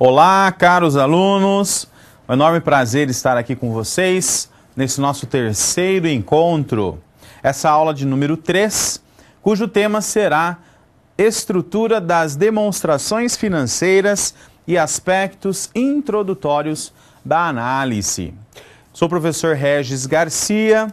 Olá, caros alunos, é um enorme prazer estar aqui com vocês nesse nosso terceiro encontro. Essa aula de número 3, cujo tema será Estrutura das demonstrações financeiras e aspectos introdutórios da análise. Sou o professor Regis Garcia,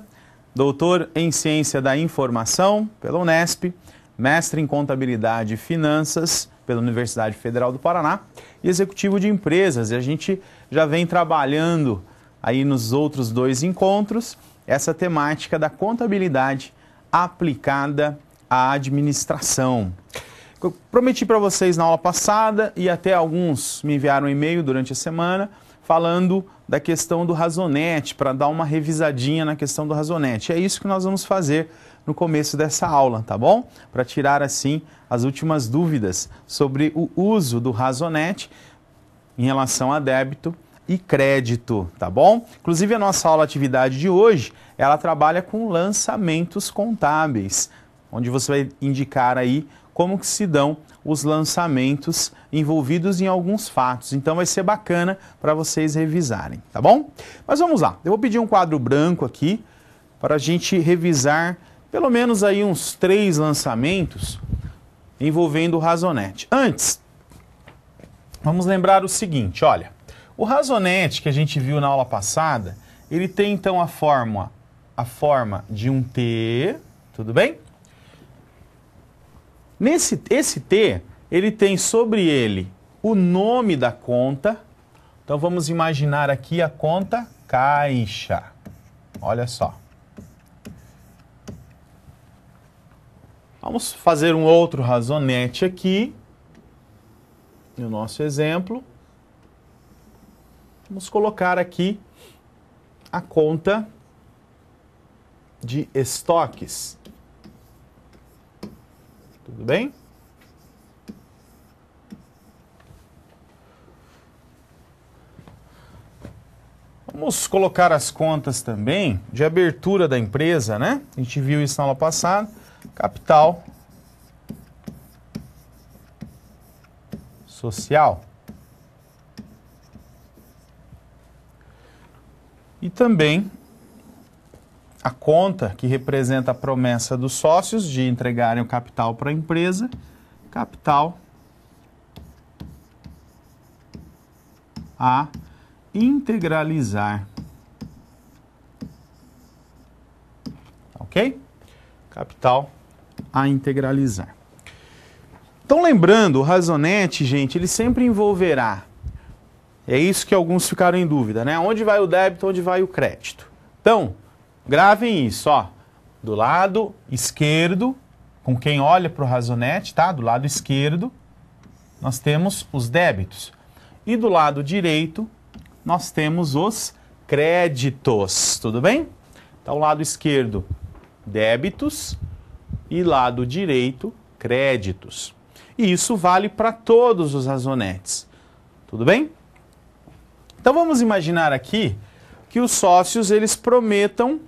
doutor em Ciência da Informação pela Unesp, mestre em Contabilidade e Finanças pela Universidade Federal do Paraná e executivo de empresas. E a gente já vem trabalhando aí nos outros dois encontros essa temática da contabilidade aplicada à administração. Eu prometi para vocês na aula passada e até alguns me enviaram um e-mail durante a semana falando da questão do razonete, para dar uma revisadinha na questão do razonete. É isso que nós vamos fazer no começo dessa aula, tá bom? Para tirar, assim, as últimas dúvidas sobre o uso do razonete em relação a débito e crédito, tá bom? Inclusive, a nossa aula atividade de hoje, ela trabalha com lançamentos contábeis, onde você vai indicar aí como que se dão os lançamentos envolvidos em alguns fatos. Então vai ser bacana para vocês revisarem, tá bom? Mas vamos lá, eu vou pedir um quadro branco aqui para a gente revisar pelo menos aí uns 3 lançamentos envolvendo o razonete. Antes, vamos lembrar o seguinte, olha, o razonete que a gente viu na aula passada, ele tem então a forma de um T, tudo bem? Esse T, ele tem sobre ele o nome da conta. Então vamos imaginar aqui a conta caixa. Olha só. Vamos fazer um outro razonete aqui, no nosso exemplo. Vamos colocar aqui a conta de estoques. Tudo bem? Vamos colocar as contas também de abertura da empresa, né? A gente viu isso na aula passada. Capital social. E também a conta que representa a promessa dos sócios de entregarem o capital para a empresa, capital a integralizar. Ok? Capital a integralizar. Então, lembrando, o razonete, gente, ele sempre envolverá. É isso que alguns ficaram em dúvida, né? Onde vai o débito, onde vai o crédito? Então, gravem isso, ó. Do lado esquerdo, com quem olha para o razonete, tá? Do lado esquerdo, nós temos os débitos. E do lado direito, nós temos os créditos, tudo bem? Então, lado esquerdo, débitos, e lado direito, créditos. E isso vale para todos os razonetes, tudo bem? Então, vamos imaginar aqui que os sócios, eles prometam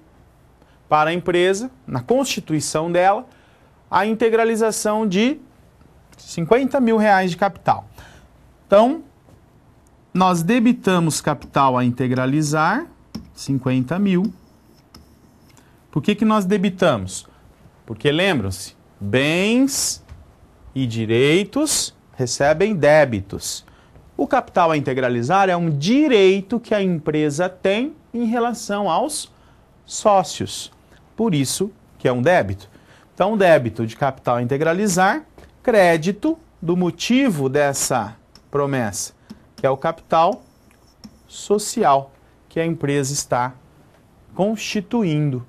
para a empresa, na constituição dela, a integralização de 50 mil reais de capital. Então, nós debitamos capital a integralizar, 50 mil. Por que nós debitamos? Porque, lembram-se, bens e direitos recebem débitos. O capital a integralizar é um direito que a empresa tem em relação aos sócios. Por isso que é um débito. Então, débito de capital a integralizar, crédito do motivo dessa promessa, que é o capital social que a empresa está constituindo.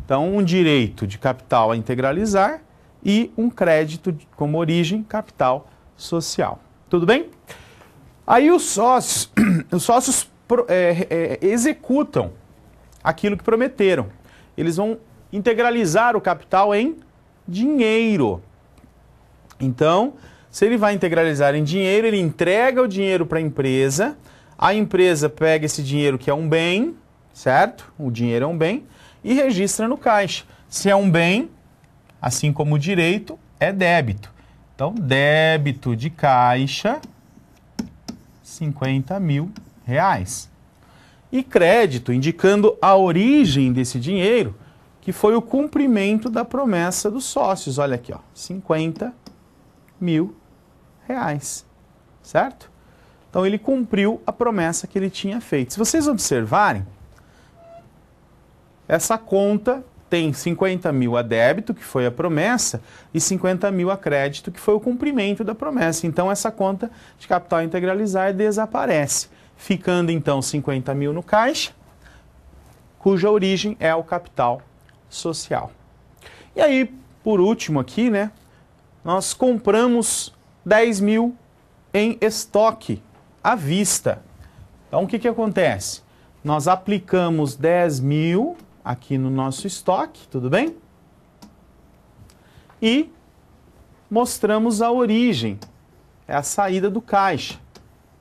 Então, um direito de capital a integralizar e um crédito como origem capital social. Tudo bem? Aí os sócios executam aquilo que prometeram. Eles vão integralizar o capital em dinheiro. Então, se ele vai integralizar em dinheiro, ele entrega o dinheiro para a empresa pega esse dinheiro que é um bem, certo? O dinheiro é um bem, e registra no caixa. Se é um bem, assim como o direito, é débito. Então, débito de caixa R$50.000. E crédito, indicando a origem desse dinheiro, que foi o cumprimento da promessa dos sócios. Olha aqui, ó, R$50.000, certo? Então ele cumpriu a promessa que ele tinha feito. Se vocês observarem, essa conta tem 50.000 a débito, que foi a promessa, e 50.000 a crédito, que foi o cumprimento da promessa. Então essa conta de capital integralizar desaparece, ficando então 50.000 no caixa, cuja origem é o capital social. E aí, por último aqui, né, nós compramos 10.000 em estoque à vista. Então o que acontece? Nós aplicamos 10.000 aqui no nosso estoque, tudo bem? E mostramos a origem, é a saída do caixa.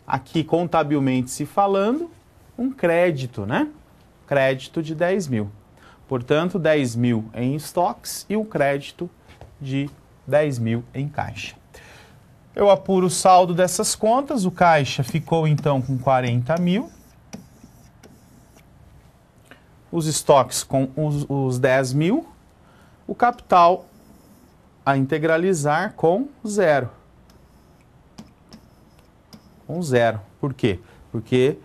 Aqui, contabilmente se falando, um crédito, né? Crédito de 10.000. Portanto, 10.000 em estoques e um crédito de 10.000 em caixa. Eu apuro o saldo dessas contas, o caixa ficou então com 40.000. Os estoques com os 10.000, o capital a integralizar com zero. Com zero. Por quê? Porque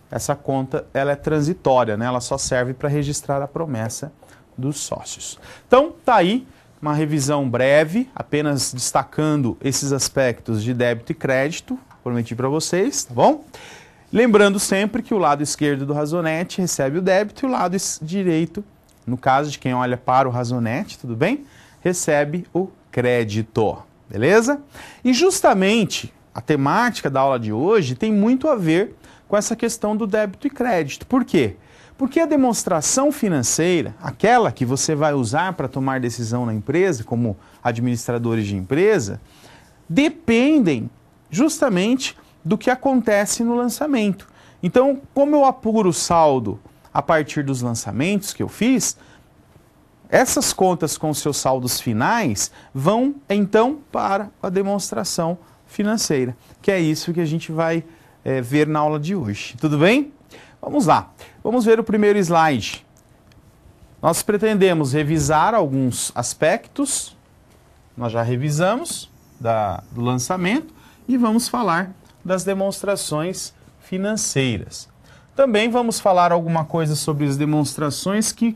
essa conta ela é transitória, né? Ela só serve para registrar a promessa dos sócios. Então, tá aí uma revisão breve, apenas destacando esses aspectos de débito e crédito, prometi para vocês, tá bom? Lembrando sempre que o lado esquerdo do Razonete recebe o débito e o lado direito, no caso de quem olha para o Razonete, tudo bem? Recebe o crédito, beleza? E justamente a temática da aula de hoje tem muito a ver com essa questão do débito e crédito. Por quê? Porque a demonstração financeira, aquela que você vai usar para tomar decisão na empresa, como administradores de empresa, dependem justamente do que acontece no lançamento. Então, como eu apuro o saldo a partir dos lançamentos que eu fiz, essas contas com seus saldos finais vão, então, para a demonstração financeira, que é isso que a gente vai ver na aula de hoje. Tudo bem? Vamos lá. Vamos ver o primeiro slide. Nós pretendemos revisar alguns aspectos, nós já revisamos do lançamento, e vamos falar das demonstrações financeiras. Também vamos falar alguma coisa sobre as demonstrações que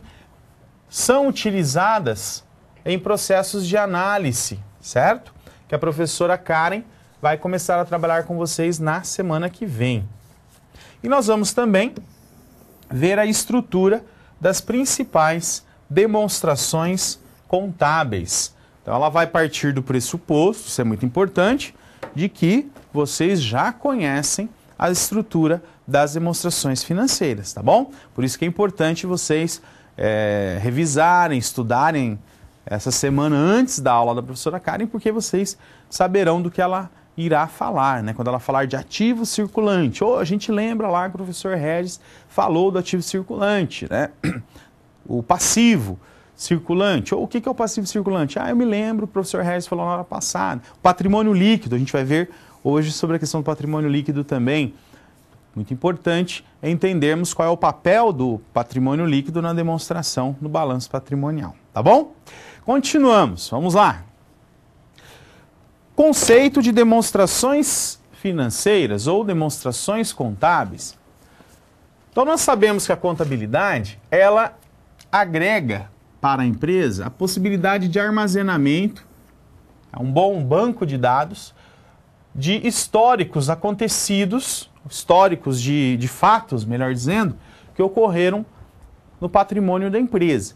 são utilizadas em processos de análise, certo? Que a professora Karen vai começar a trabalhar com vocês na semana que vem. E nós vamos também ver a estrutura das principais demonstrações contábeis. Então ela vai partir do pressuposto, isso é muito importante, de que vocês já conhecem a estrutura das demonstrações financeiras, tá bom? Por isso que é importante vocês revisarem, estudarem essa semana antes da aula da professora Karen, porque vocês saberão do que ela irá falar, né? Quando ela falar de ativo circulante, ou a gente lembra lá que o professor Regis falou do ativo circulante, né? O passivo circulante, ou o que é o passivo circulante? Eu me lembro, o professor Regis falou na hora passada. O patrimônio líquido, a gente vai ver hoje sobre a questão do patrimônio líquido também. Muito importante é entendermos qual é o papel do patrimônio líquido na demonstração no balanço patrimonial, tá bom? Continuamos, vamos lá. Conceito de demonstrações financeiras ou demonstrações contábeis. Então nós sabemos que a contabilidade, ela agrega para a empresa a possibilidade de armazenamento, um bom banco de dados, de históricos acontecidos, históricos de fatos, melhor dizendo, que ocorreram no patrimônio da empresa.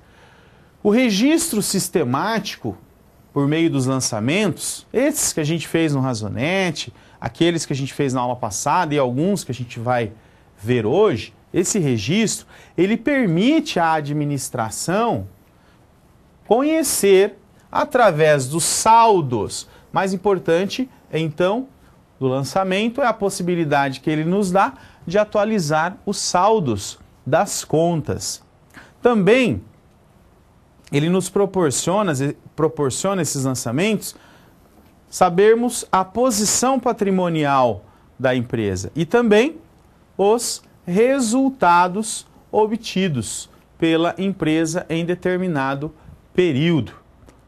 O registro sistemático, por meio dos lançamentos, esses que a gente fez no Razonete, aqueles que a gente fez na aula passada e alguns que a gente vai ver hoje, esse registro, ele permite à administração conhecer, através dos saldos, mais importante, então, do lançamento, é a possibilidade que ele nos dá de atualizar os saldos das contas. Também, ele nos proporciona esses lançamentos, sabermos a posição patrimonial da empresa e também os resultados obtidos pela empresa em determinado período.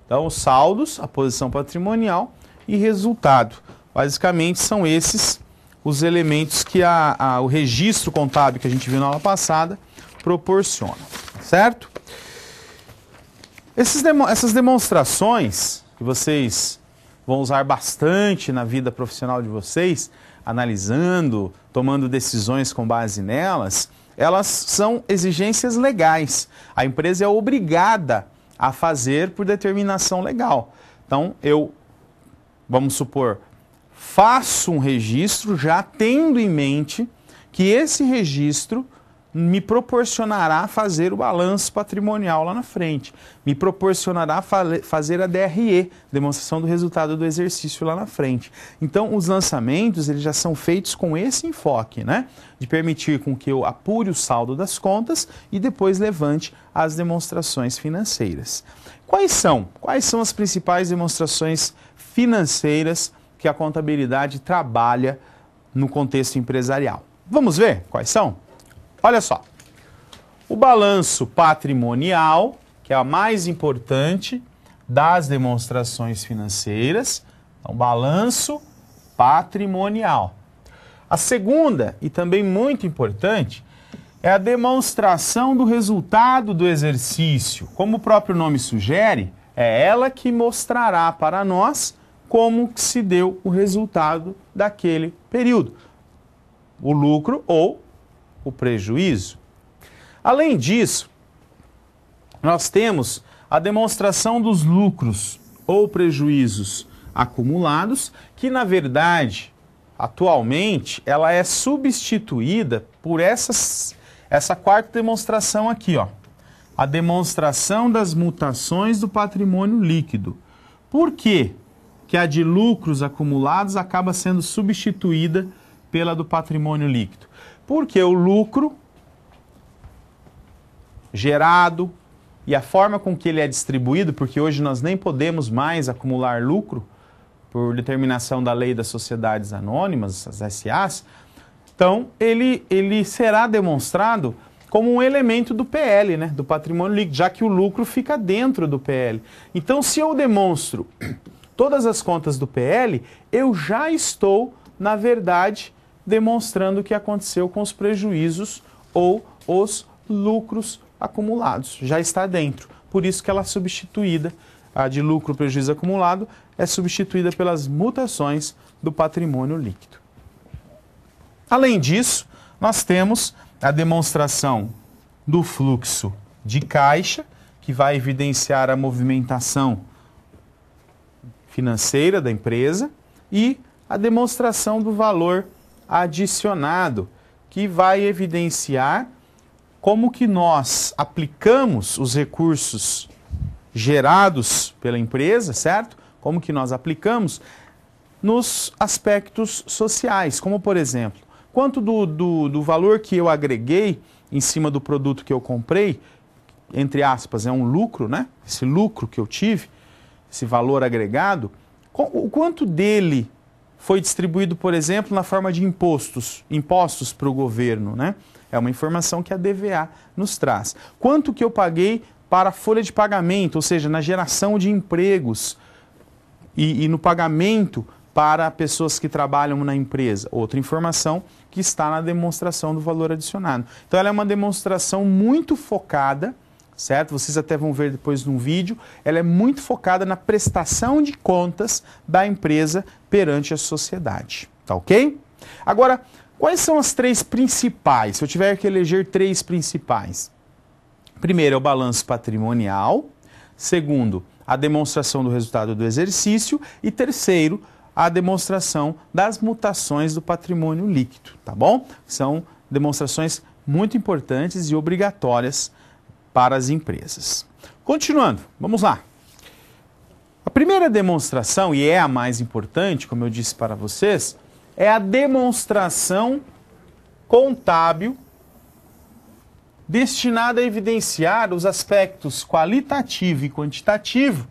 Então, os saldos, a posição patrimonial e resultado. Basicamente, são esses os elementos que o registro contábil que a gente viu na aula passada proporciona, certo? Essas demonstrações que vocês vão usar bastante na vida profissional de vocês, analisando, tomando decisões com base nelas, elas são exigências legais. A empresa é obrigada a fazer por determinação legal. Então, vamos supor, faço um registro já tendo em mente que esse registro me proporcionará fazer o balanço patrimonial lá na frente, me proporcionará fazer a DRE, demonstração do resultado do exercício lá na frente. Então, os lançamentos eles já são feitos com esse enfoque, né? De permitir com que eu apure o saldo das contas e depois levante as demonstrações financeiras. Quais são as principais demonstrações financeiras que a contabilidade trabalha no contexto empresarial? Vamos ver quais são? Olha só, o balanço patrimonial, que é a mais importante das demonstrações financeiras, então balanço patrimonial. A segunda, e também muito importante, é a demonstração do resultado do exercício. Como o próprio nome sugere, é ela que mostrará para nós como se deu o resultado daquele período, o lucro ou o prejuízo. Além disso, nós temos a demonstração dos lucros ou prejuízos acumulados, que na verdade, atualmente, ela é substituída por essa quarta demonstração aqui, ó, a demonstração das mutações do patrimônio líquido. Por quê que a de lucros acumulados acaba sendo substituída pela do patrimônio líquido? Porque o lucro gerado e a forma com que ele é distribuído, porque hoje nós nem podemos mais acumular lucro por determinação da lei das sociedades anônimas, as SAs, então ele será demonstrado como um elemento do PL, né, do patrimônio líquido, já que o lucro fica dentro do PL. Então, se eu demonstro todas as contas do PL, eu já estou, na verdade, demonstrando o que aconteceu com os prejuízos ou os lucros acumulados. Já está dentro. Por isso que ela é substituída, a de lucro prejuízo acumulado, é substituída pelas mutações do patrimônio líquido. Além disso, nós temos a demonstração do fluxo de caixa, que vai evidenciar a movimentação financeira da empresa, e a demonstração do valor adicionado, que vai evidenciar como que nós aplicamos os recursos gerados pela empresa, certo? Como que nós aplicamos nos aspectos sociais, como por exemplo, quanto do valor que eu agreguei em cima do produto que eu comprei, entre aspas, é um lucro, né? Esse lucro que eu tive, esse valor agregado, o quanto dele foi distribuído, por exemplo, na forma de impostos para o governo, né? É uma informação que a DVA nos traz. Quanto que eu paguei para a folha de pagamento, ou seja, na geração de empregos e no pagamento para pessoas que trabalham na empresa. Outra informação que está na demonstração do valor adicionado. Então, ela é uma demonstração muito focada, certo? Vocês até vão ver depois num vídeo. Ela é muito focada na prestação de contas da empresa perante a sociedade. Tá ok? Agora, quais são as três principais? Se eu tiver que eleger três principais. Primeiro é o balanço patrimonial. Segundo, a demonstração do resultado do exercício. E terceiro, a demonstração das mutações do patrimônio líquido. Tá bom? São demonstrações muito importantes e obrigatórias para as empresas. Continuando, vamos lá. A primeira demonstração, e é a mais importante, como eu disse para vocês, é a demonstração contábil destinada a evidenciar os aspectos qualitativo e quantitativo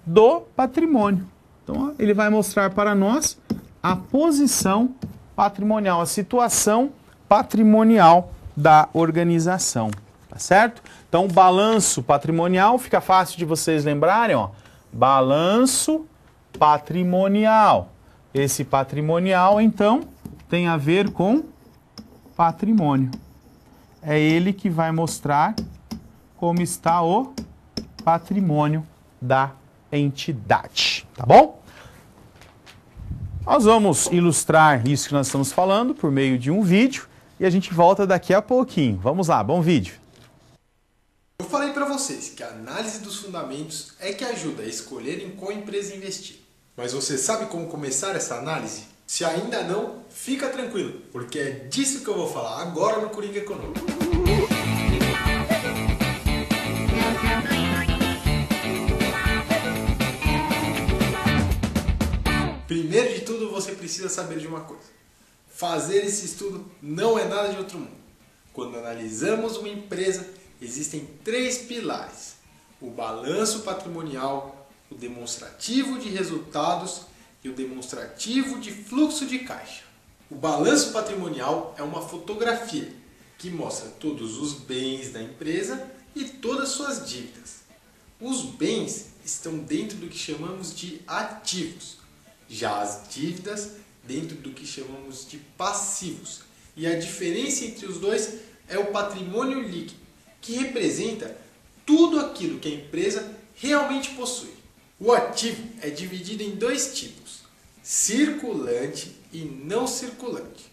do patrimônio. Então, ele vai mostrar para nós a posição patrimonial, a situação patrimonial da organização, tá certo? Então, balanço patrimonial, fica fácil de vocês lembrarem, ó. Balanço patrimonial. Esse patrimonial, então, tem a ver com patrimônio. É ele que vai mostrar como está o patrimônio da entidade, tá bom? Nós vamos ilustrar isso que nós estamos falando por meio de um vídeo e a gente volta daqui a pouquinho. Vamos lá, bom vídeo. Eu falei para vocês que a análise dos fundamentos é que ajuda a escolher em qual empresa investir. Mas você sabe como começar essa análise? Se ainda não, fica tranquilo, porque é disso que eu vou falar agora no Coringa Econômico. Primeiro de tudo, você precisa saber de uma coisa. Fazer esse estudo não é nada de outro mundo. Quando analisamos uma empresa, existem 3 pilares: o balanço patrimonial, o demonstrativo de resultados e o demonstrativo de fluxo de caixa. O balanço patrimonial é uma fotografia que mostra todos os bens da empresa e todas suas dívidas. Os bens estão dentro do que chamamos de ativos, já as dívidas dentro do que chamamos de passivos. E a diferença entre os dois é o patrimônio líquido, que representa tudo aquilo que a empresa realmente possui. O ativo é dividido em 2 tipos: circulante e não circulante.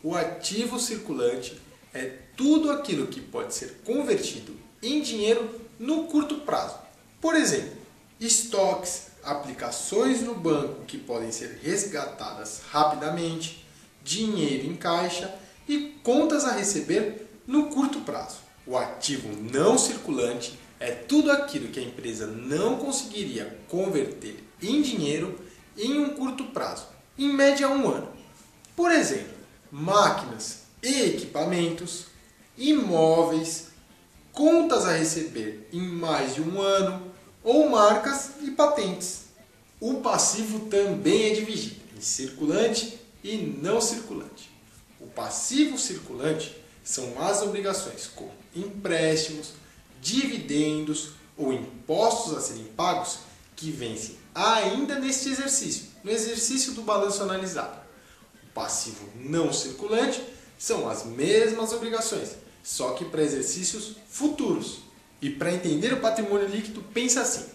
O ativo circulante é tudo aquilo que pode ser convertido em dinheiro no curto prazo. Por exemplo, estoques, aplicações no banco que podem ser resgatadas rapidamente, dinheiro em caixa e contas a receber no curto prazo. O ativo não circulante é tudo aquilo que a empresa não conseguiria converter em dinheiro em um curto prazo, em média 1 ano. Por exemplo, máquinas e equipamentos, imóveis, contas a receber em mais de 1 ano ou marcas e patentes. O passivo também é dividido em circulante e não circulante. O passivo circulante são as obrigações como empréstimos, dividendos ou impostos a serem pagos que vencem ainda neste exercício, no exercício do balanço analisado. O passivo não circulante são as mesmas obrigações, só que para exercícios futuros. E para entender o patrimônio líquido, pensa assim: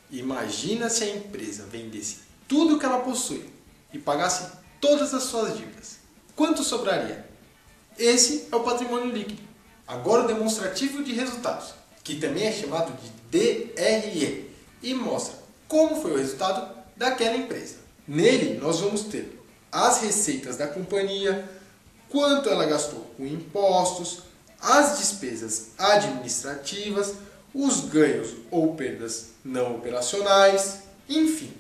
imagina se a empresa vendesse tudo o que ela possui e pagasse todas as suas dívidas. Quanto sobraria? Esse é o patrimônio líquido. Agora o demonstrativo de resultados, que também é chamado de DRE, e mostra como foi o resultado daquela empresa. Nele nós vamos ter as receitas da companhia, quanto ela gastou com impostos, as despesas administrativas, os ganhos ou perdas não operacionais, enfim,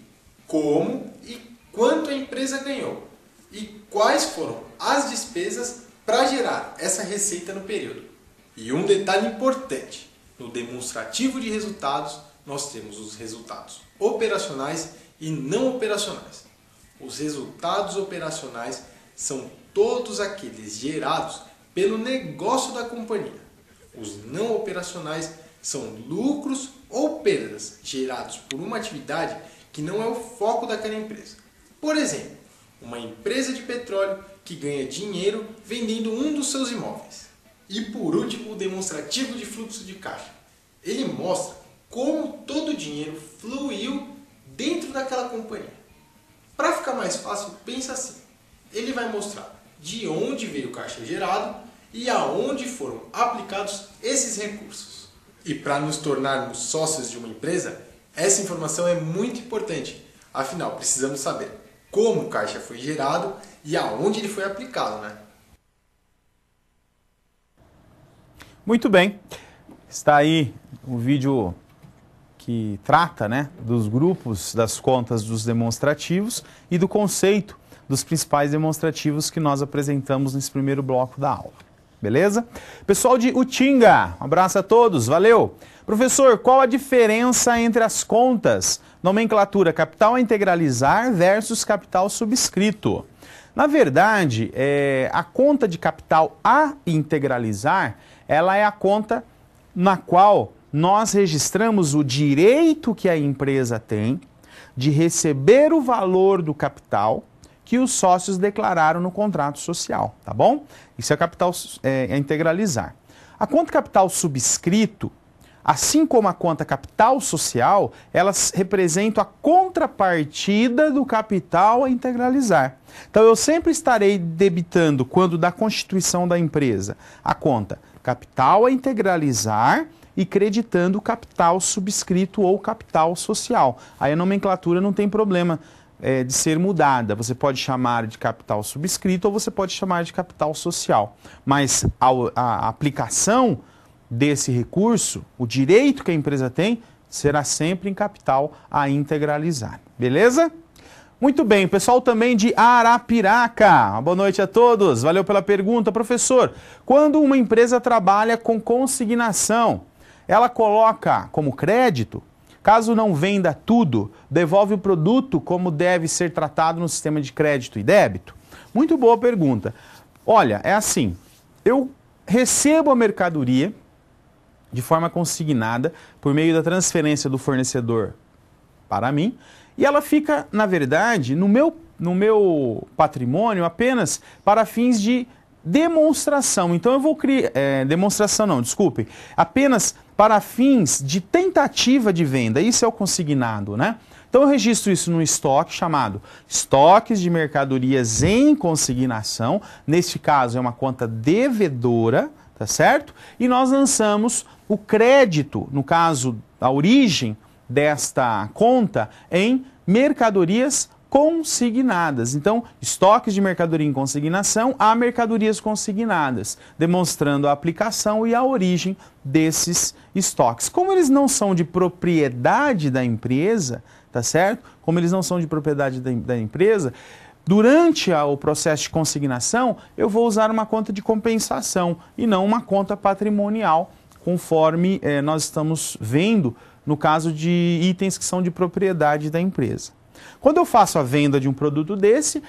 como e quanto a empresa ganhou e quais foram as despesas para gerar essa receita no período. E um detalhe importante: no demonstrativo de resultados nós temos os resultados operacionais e não operacionais. Os resultados operacionais são todos aqueles gerados pelo negócio da companhia. Os não operacionais são lucros ou perdas gerados por uma atividade que não é o foco daquela empresa. Por exemplo, uma empresa de petróleo que ganha dinheiro vendendo um dos seus imóveis. E por último, o demonstrativo de fluxo de caixa. Ele mostra como todo o dinheiro fluiu dentro daquela companhia. Para ficar mais fácil, pensa assim: ele vai mostrar de onde veio o caixa gerado e aonde foram aplicados esses recursos. E para nos tornarmos sócios de uma empresa, essa informação é muito importante. Afinal, precisamos saber como o caixa foi gerado e aonde ele foi aplicado, né? Muito bem. Está aí o vídeo que trata, né, dos grupos das contas dos demonstrativos e do conceito dos principais demonstrativos que nós apresentamos nesse primeiro bloco da aula. beleza? Pessoal de Utinga, um abraço a todos, valeu! Professor, qual a diferença entre as contas? Nomenclatura capital a integralizar versus capital subscrito. Na verdade, a conta de capital a integralizar, ela é a conta na qual nós registramos o direito que a empresa tem de receber o valor do capital que os sócios declararam no contrato social, tá bom? Isso é capital integralizar. A conta capital subscrito, assim como a conta capital social, elas representam a contrapartida do capital a integralizar. Então, eu sempre estarei debitando, quando da constituição da empresa, a conta capital a integralizar e creditando o capital subscrito ou capital social. Aí a nomenclatura não tem problema de ser mudada. Você pode chamar de capital subscrito ou você pode chamar de capital social. Mas a aplicação desse recurso, o direito que a empresa tem, será sempre em capital a integralizar. Beleza? Muito bem, pessoal também de Arapiraca. Uma boa noite a todos. Valeu pela pergunta. Professor, quando uma empresa trabalha com consignação, ela coloca como crédito? Caso não venda tudo, devolve o produto como deve ser tratado no sistema de crédito e débito? Muito boa pergunta. Olha, é assim, eu recebo a mercadoria de forma consignada por meio da transferência do fornecedor para mim e ela fica, na verdade, no meu patrimônio apenas para fins de demonstração. Então eu vou criar... demonstração não, desculpe. Apenas para fins de tentativa de venda. Isso é o consignado, né? Então eu registro isso num estoque chamado estoques de mercadorias em consignação. Neste caso é uma conta devedora, tá certo? E nós lançamos o crédito, no caso, a origem desta conta, em mercadorias consignadas. Então, estoques de mercadoria em consignação a mercadorias consignadas, demonstrando a aplicação e a origem desses estoques. Como eles não são de propriedade da empresa, tá certo? Como eles não são de propriedade da empresa, durante o processo de consignação, eu vou usar uma conta de compensação e não uma conta patrimonial, conforme nós estamos vendo no caso de itens que são de propriedade da empresa. Quando eu faço a venda de um produto desse,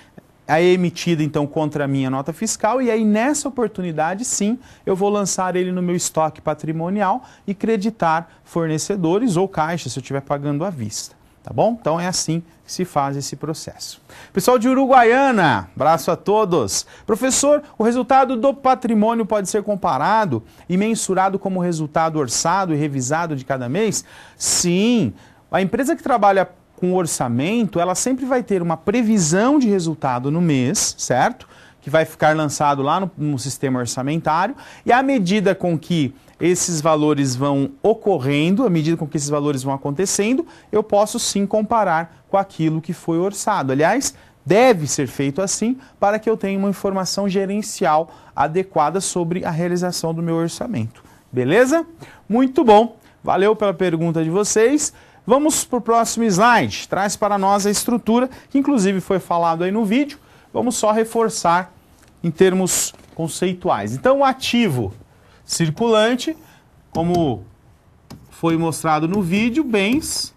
é emitida então contra a minha nota fiscal e aí nessa oportunidade sim eu vou lançar ele no meu estoque patrimonial e creditar fornecedores ou caixa se eu estiver pagando à vista. Tá bom? Então é assim que se faz esse processo. Pessoal de Uruguaiana, abraço a todos. Professor, o resultado do patrimônio pode ser comparado e mensurado como resultado orçado e revisado de cada mês? Sim, a empresa que trabalha com orçamento, ela sempre vai ter uma previsão de resultado no mês, certo? Que vai ficar lançado lá no sistema orçamentário e à medida com que esses valores vão ocorrendo, à medida com que esses valores vão acontecendo, eu posso sim comparar com aquilo que foi orçado. Aliás, deve ser feito assim para que eu tenha uma informação gerencial adequada sobre a realização do meu orçamento. Beleza? Muito bom. Valeu pela pergunta de vocês. Vamos para o próximo slide. Traz para nós a estrutura, que inclusive foi falado aí no vídeo. Vamos só reforçar em termos conceituais. Então, o ativo circulante, como foi mostrado no vídeo, bens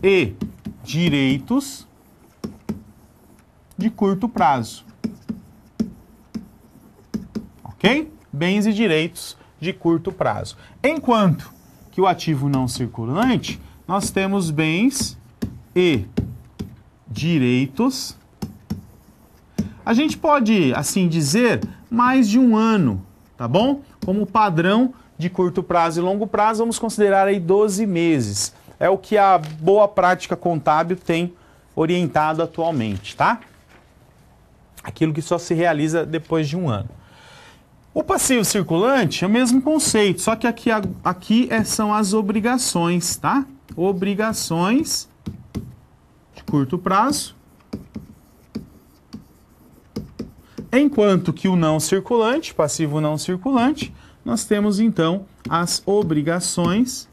e direitos de curto prazo. Ok? Bens e direitos de curto prazo. Enquanto que o ativo não circulante, nós temos bens e direitos. A gente pode, assim dizer, mais de um ano, tá bom? Como padrão de curto prazo e longo prazo, vamos considerar aí 12 meses. É o que a boa prática contábil tem orientado atualmente, tá? Aquilo que só se realiza depois de um ano. O passivo circulante é o mesmo conceito, só que aqui são as obrigações, tá? Obrigações de curto prazo. Enquanto que o não circulante, passivo não circulante, nós temos então as obrigações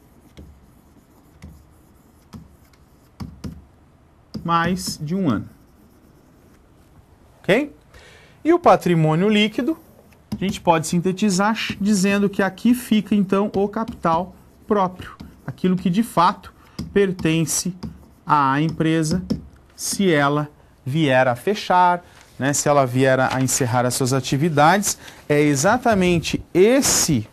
mais de um ano. Ok? E o patrimônio líquido a gente pode sintetizar dizendo que aqui fica então o capital próprio, aquilo que de fato pertence à empresa se ela vier a fechar, né, se ela vier a encerrar as suas atividades. É exatamente esse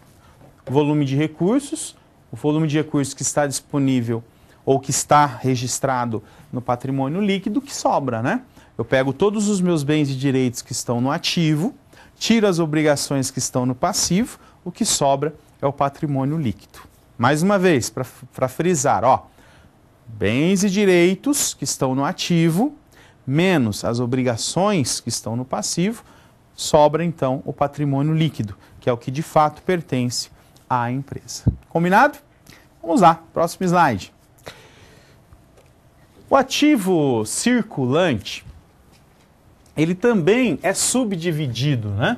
volume de recursos, o volume de recursos que está disponível ou que está registrado no patrimônio líquido que sobra, né? Eu pego todos os meus bens e direitos que estão no ativo, tiro as obrigações que estão no passivo, o que sobra é o patrimônio líquido. Mais uma vez, para frisar, ó, bens e direitos que estão no ativo, menos as obrigações que estão no passivo, sobra então o patrimônio líquido, que é o que de fato pertence à empresa. Combinado? Vamos lá, próximo slide. O ativo circulante, ele também é subdividido, né?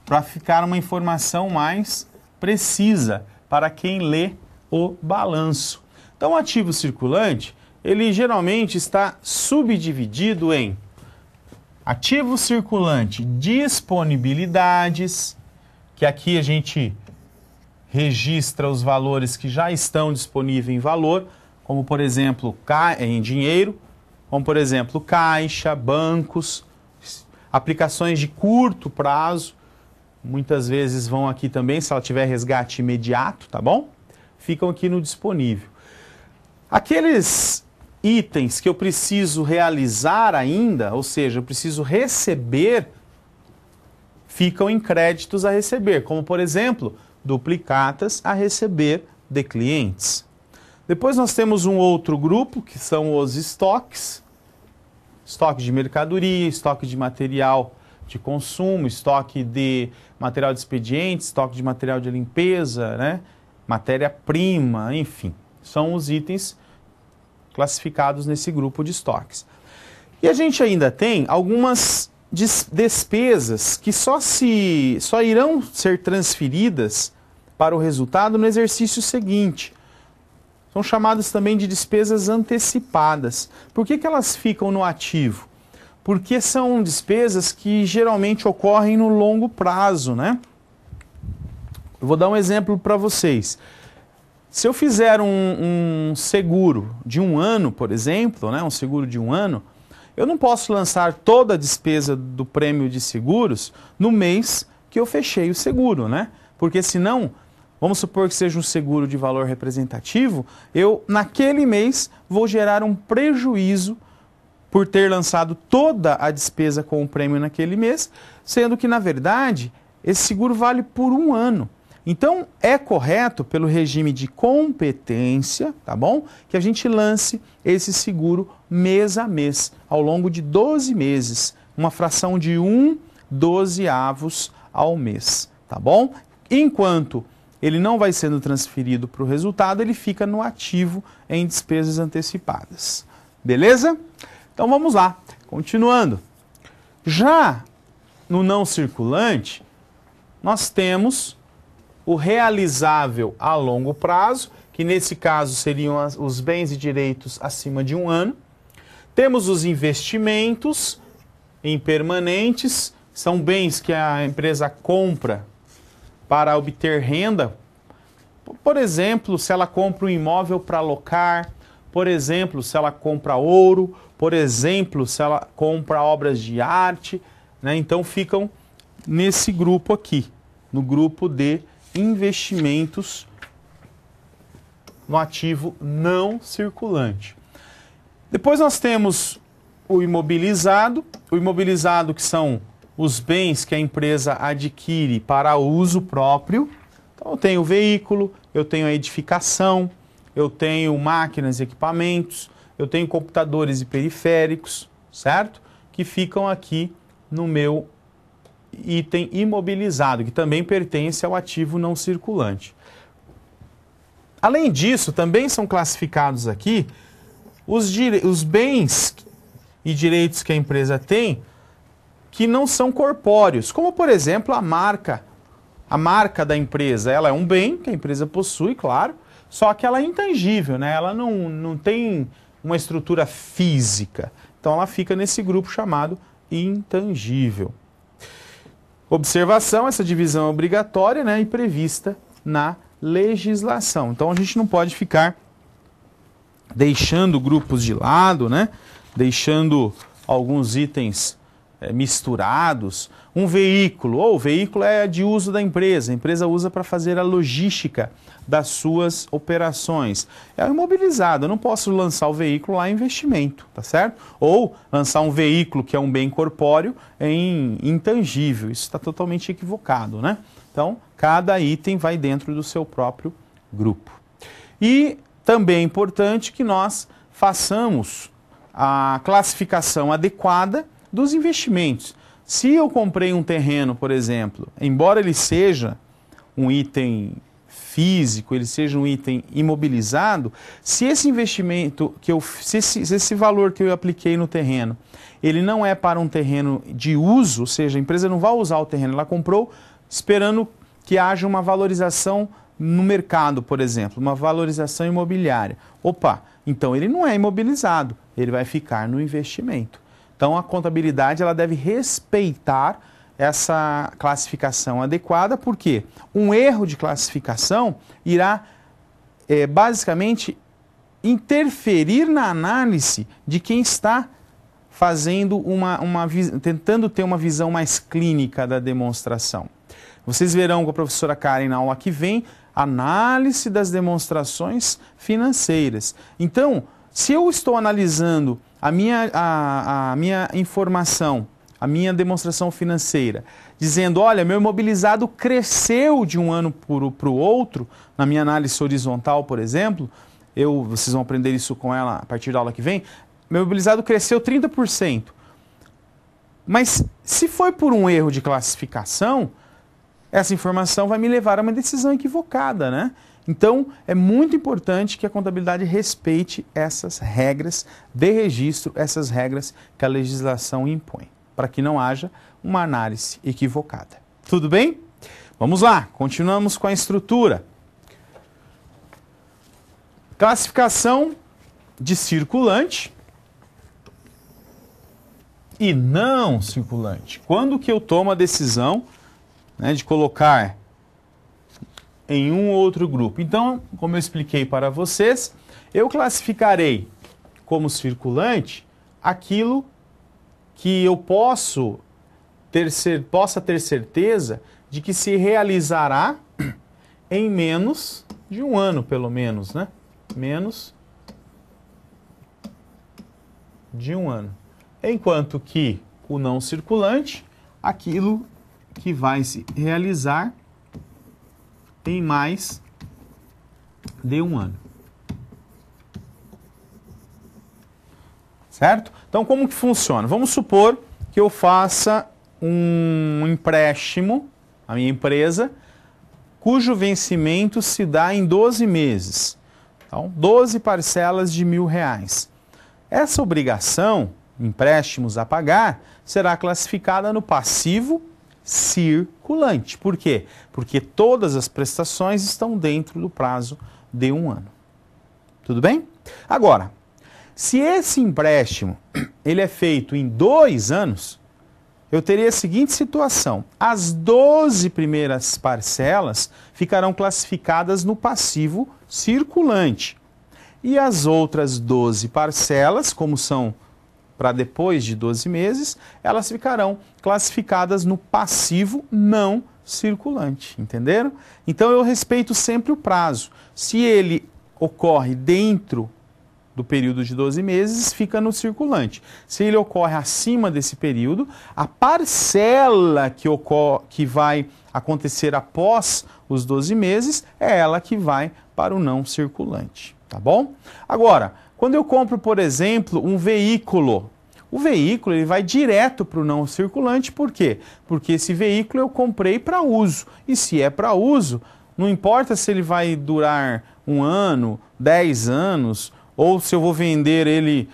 Para ficar uma informação mais precisa para quem lê o balanço. Então, o ativo circulante, ele geralmente está subdividido em ativo circulante disponibilidades, que aqui a gente registra os valores que já estão disponíveis em valor, como por exemplo em dinheiro, como por exemplo caixa, bancos, aplicações de curto prazo, muitas vezes vão aqui também, se ela tiver resgate imediato, tá bom? Ficam aqui no disponível. Aqueles itens que eu preciso realizar ainda, ou seja, eu preciso receber, ficam em créditos a receber, como por exemplo, duplicatas a receber de clientes. Depois nós temos um outro grupo, que são os estoques, estoque de mercadoria, estoque de material de consumo, estoque de material de expediente, estoque de material de limpeza, né? Matéria-prima, enfim, são os itens classificados nesse grupo de estoques. E a gente ainda tem algumas despesas que só irão ser transferidas para o resultado no exercício seguinte. São chamadas também de despesas antecipadas. Por que elas ficam no ativo? Porque são despesas que geralmente ocorrem no longo prazo, né? Eu vou dar um exemplo para vocês. Se eu fizer um seguro de um ano, por exemplo, né, um seguro de um ano, eu não posso lançar toda a despesa do prêmio de seguros no mês que eu fechei o seguro, né? Porque senão, vamos supor que seja um seguro de valor representativo, eu naquele mês vou gerar um prejuízo por ter lançado toda a despesa com o prêmio naquele mês, sendo que na verdade esse seguro vale por um ano. Então, é correto, pelo regime de competência, tá bom? Que a gente lance esse seguro mês a mês, ao longo de 12 meses, uma fração de 1/12 ao mês, tá bom? Enquanto ele não vai sendo transferido para o resultado, ele fica no ativo em despesas antecipadas. Beleza? Então, vamos lá. Continuando. Já no não circulante, nós temos o realizável a longo prazo, que nesse caso seriam os bens e direitos acima de um ano. Temos os investimentos em permanentes, são bens que a empresa compra para obter renda. Por exemplo, se ela compra um imóvel para alocar, por exemplo, se ela compra ouro, por exemplo, se ela compra obras de arte, né? Então ficam nesse grupo aqui, no grupo de investimentos no ativo não circulante. Depois nós temos o imobilizado que são os bens que a empresa adquire para uso próprio. Então eu tenho o veículo, eu tenho a edificação, eu tenho máquinas e equipamentos, eu tenho computadores e periféricos, certo? Que ficam aqui no meu item imobilizado, que também pertence ao ativo não circulante. Além disso, também são classificados aqui os bens e direitos que a empresa tem que não são corpóreos, como por exemplo a marca. A marca da empresa, ela é um bem que a empresa possui, claro, só que ela é intangível, né? Ela não tem uma estrutura física. Então ela fica nesse grupo chamado intangível. observação, essa divisão é obrigatória, né, e prevista na legislação. Então a gente não pode ficar deixando grupos de lado, né, deixando alguns itens misturados. Um veículo, o veículo é de uso da empresa, a empresa usa para fazer a logística das suas operações. É o imobilizado, eu não posso lançar o veículo lá em investimento, tá certo? Ou lançar um veículo que é um bem corpóreo em intangível, isso está totalmente equivocado, né? Então, cada item vai dentro do seu próprio grupo. E também é importante que nós façamos a classificação adequada dos investimentos. Se eu comprei um terreno, por exemplo, embora ele seja um item físico, ele seja um item imobilizado, se esse investimento, se esse valor que eu apliquei no terreno, ele não é para um terreno de uso, ou seja, a empresa não vai usar o terreno, ela comprou esperando que haja uma valorização no mercado, por exemplo, uma valorização imobiliária. Opa, então ele não é imobilizado, ele vai ficar no investimento. Então a contabilidade ela deve respeitar essa classificação adequada, porque um erro de classificação irá basicamente interferir na análise de quem está fazendo tentando ter uma visão mais clínica da demonstração. Vocês verão com a professora Karen na aula que vem, análise das demonstrações financeiras. Então, se eu estou analisando a minha informação, a minha demonstração financeira, dizendo, olha, meu imobilizado cresceu de um ano para o outro, na minha análise horizontal, por exemplo, vocês vão aprender isso com ela a partir da aula que vem, meu imobilizado cresceu 30%. Mas se foi por um erro de classificação, essa informação vai me levar a uma decisão equivocada, né? Então, é muito importante que a contabilidade respeite essas regras de registro, essas regras que a legislação impõe, para que não haja uma análise equivocada. Tudo bem? Vamos lá, continuamos com a estrutura. Classificação de circulante e não circulante. Quando que eu tomo a decisão, né, de colocar em um ou outro grupo? Então, como eu expliquei para vocês, eu classificarei como circulante aquilo que eu possa ter certeza de que se realizará em menos de um ano, pelo menos, né? Menos de um ano. Enquanto que o não circulante, aquilo que vai se realizar em mais de um ano. Certo? Então, como que funciona? Vamos supor que eu faça um empréstimo à minha empresa, cujo vencimento se dá em 12 meses. Então, 12 parcelas de R$1.000. Essa obrigação, empréstimos a pagar, será classificada no passivo circulante. Por quê? Porque todas as prestações estão dentro do prazo de um ano. Tudo bem? Agora, se esse empréstimo ele é feito em 2 anos, eu teria a seguinte situação. As 12 primeiras parcelas ficarão classificadas no passivo circulante. E as outras 12 parcelas, como são para depois de 12 meses, elas ficarão classificadas no passivo não circulante, entenderam? Então eu respeito sempre o prazo. Se ele ocorre dentro do período de 12 meses, fica no circulante. Se ele ocorre acima desse período, a parcela que vai acontecer após os 12 meses é ela que vai para o não circulante, tá bom? Agora, quando eu compro, por exemplo, um veículo, o veículo ele vai direto para o não circulante, por quê? Porque esse veículo eu comprei para uso, e se é para uso, não importa se ele vai durar 1 ano, 10 anos, ou se eu vou vender ele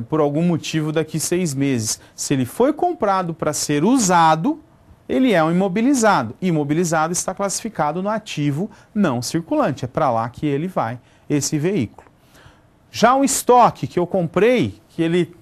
por algum motivo daqui 6 meses. Se ele foi comprado para ser usado, ele é um imobilizado. Imobilizado está classificado no ativo não circulante, é para lá que ele vai, esse veículo. Já o estoque que eu comprei, que ele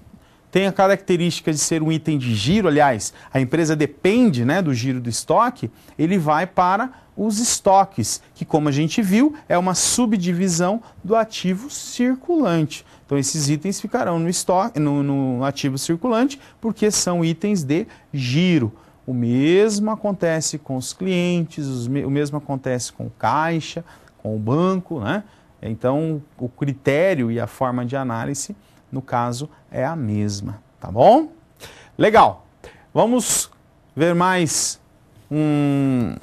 tem a característica de ser um item de giro, aliás, a empresa depende, né, do giro do estoque, ele vai para os estoques, que como a gente viu, é uma subdivisão do ativo circulante. Então esses itens ficarão no estoque, no ativo circulante, porque são itens de giro. O mesmo acontece com os clientes, o mesmo acontece com o caixa, com o banco, né? Então o critério e a forma de análise, no caso, é a mesma, tá bom? Legal. Vamos ver mais um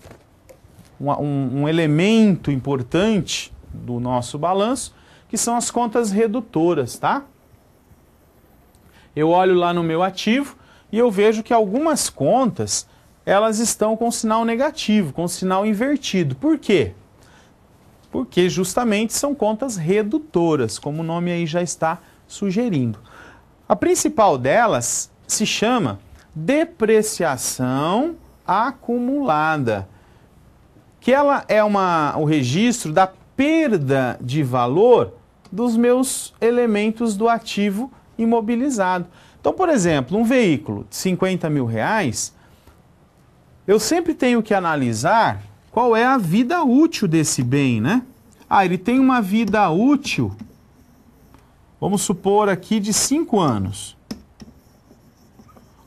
elemento importante do nosso balanço, que são as contas redutoras, tá? Eu olho lá no meu ativo e eu vejo que algumas contas, elas estão com sinal negativo, com sinal invertido. Por quê? Porque justamente são contas redutoras, como o nome aí já está sugerindo. A principal delas se chama depreciação acumulada, que ela é o registro da perda de valor dos meus elementos do ativo imobilizado. Então, por exemplo, um veículo de 50 mil reais, eu sempre tenho que analisar qual é a vida útil desse bem, né? Ah, ele tem uma vida útil, vamos supor aqui, de 5 anos.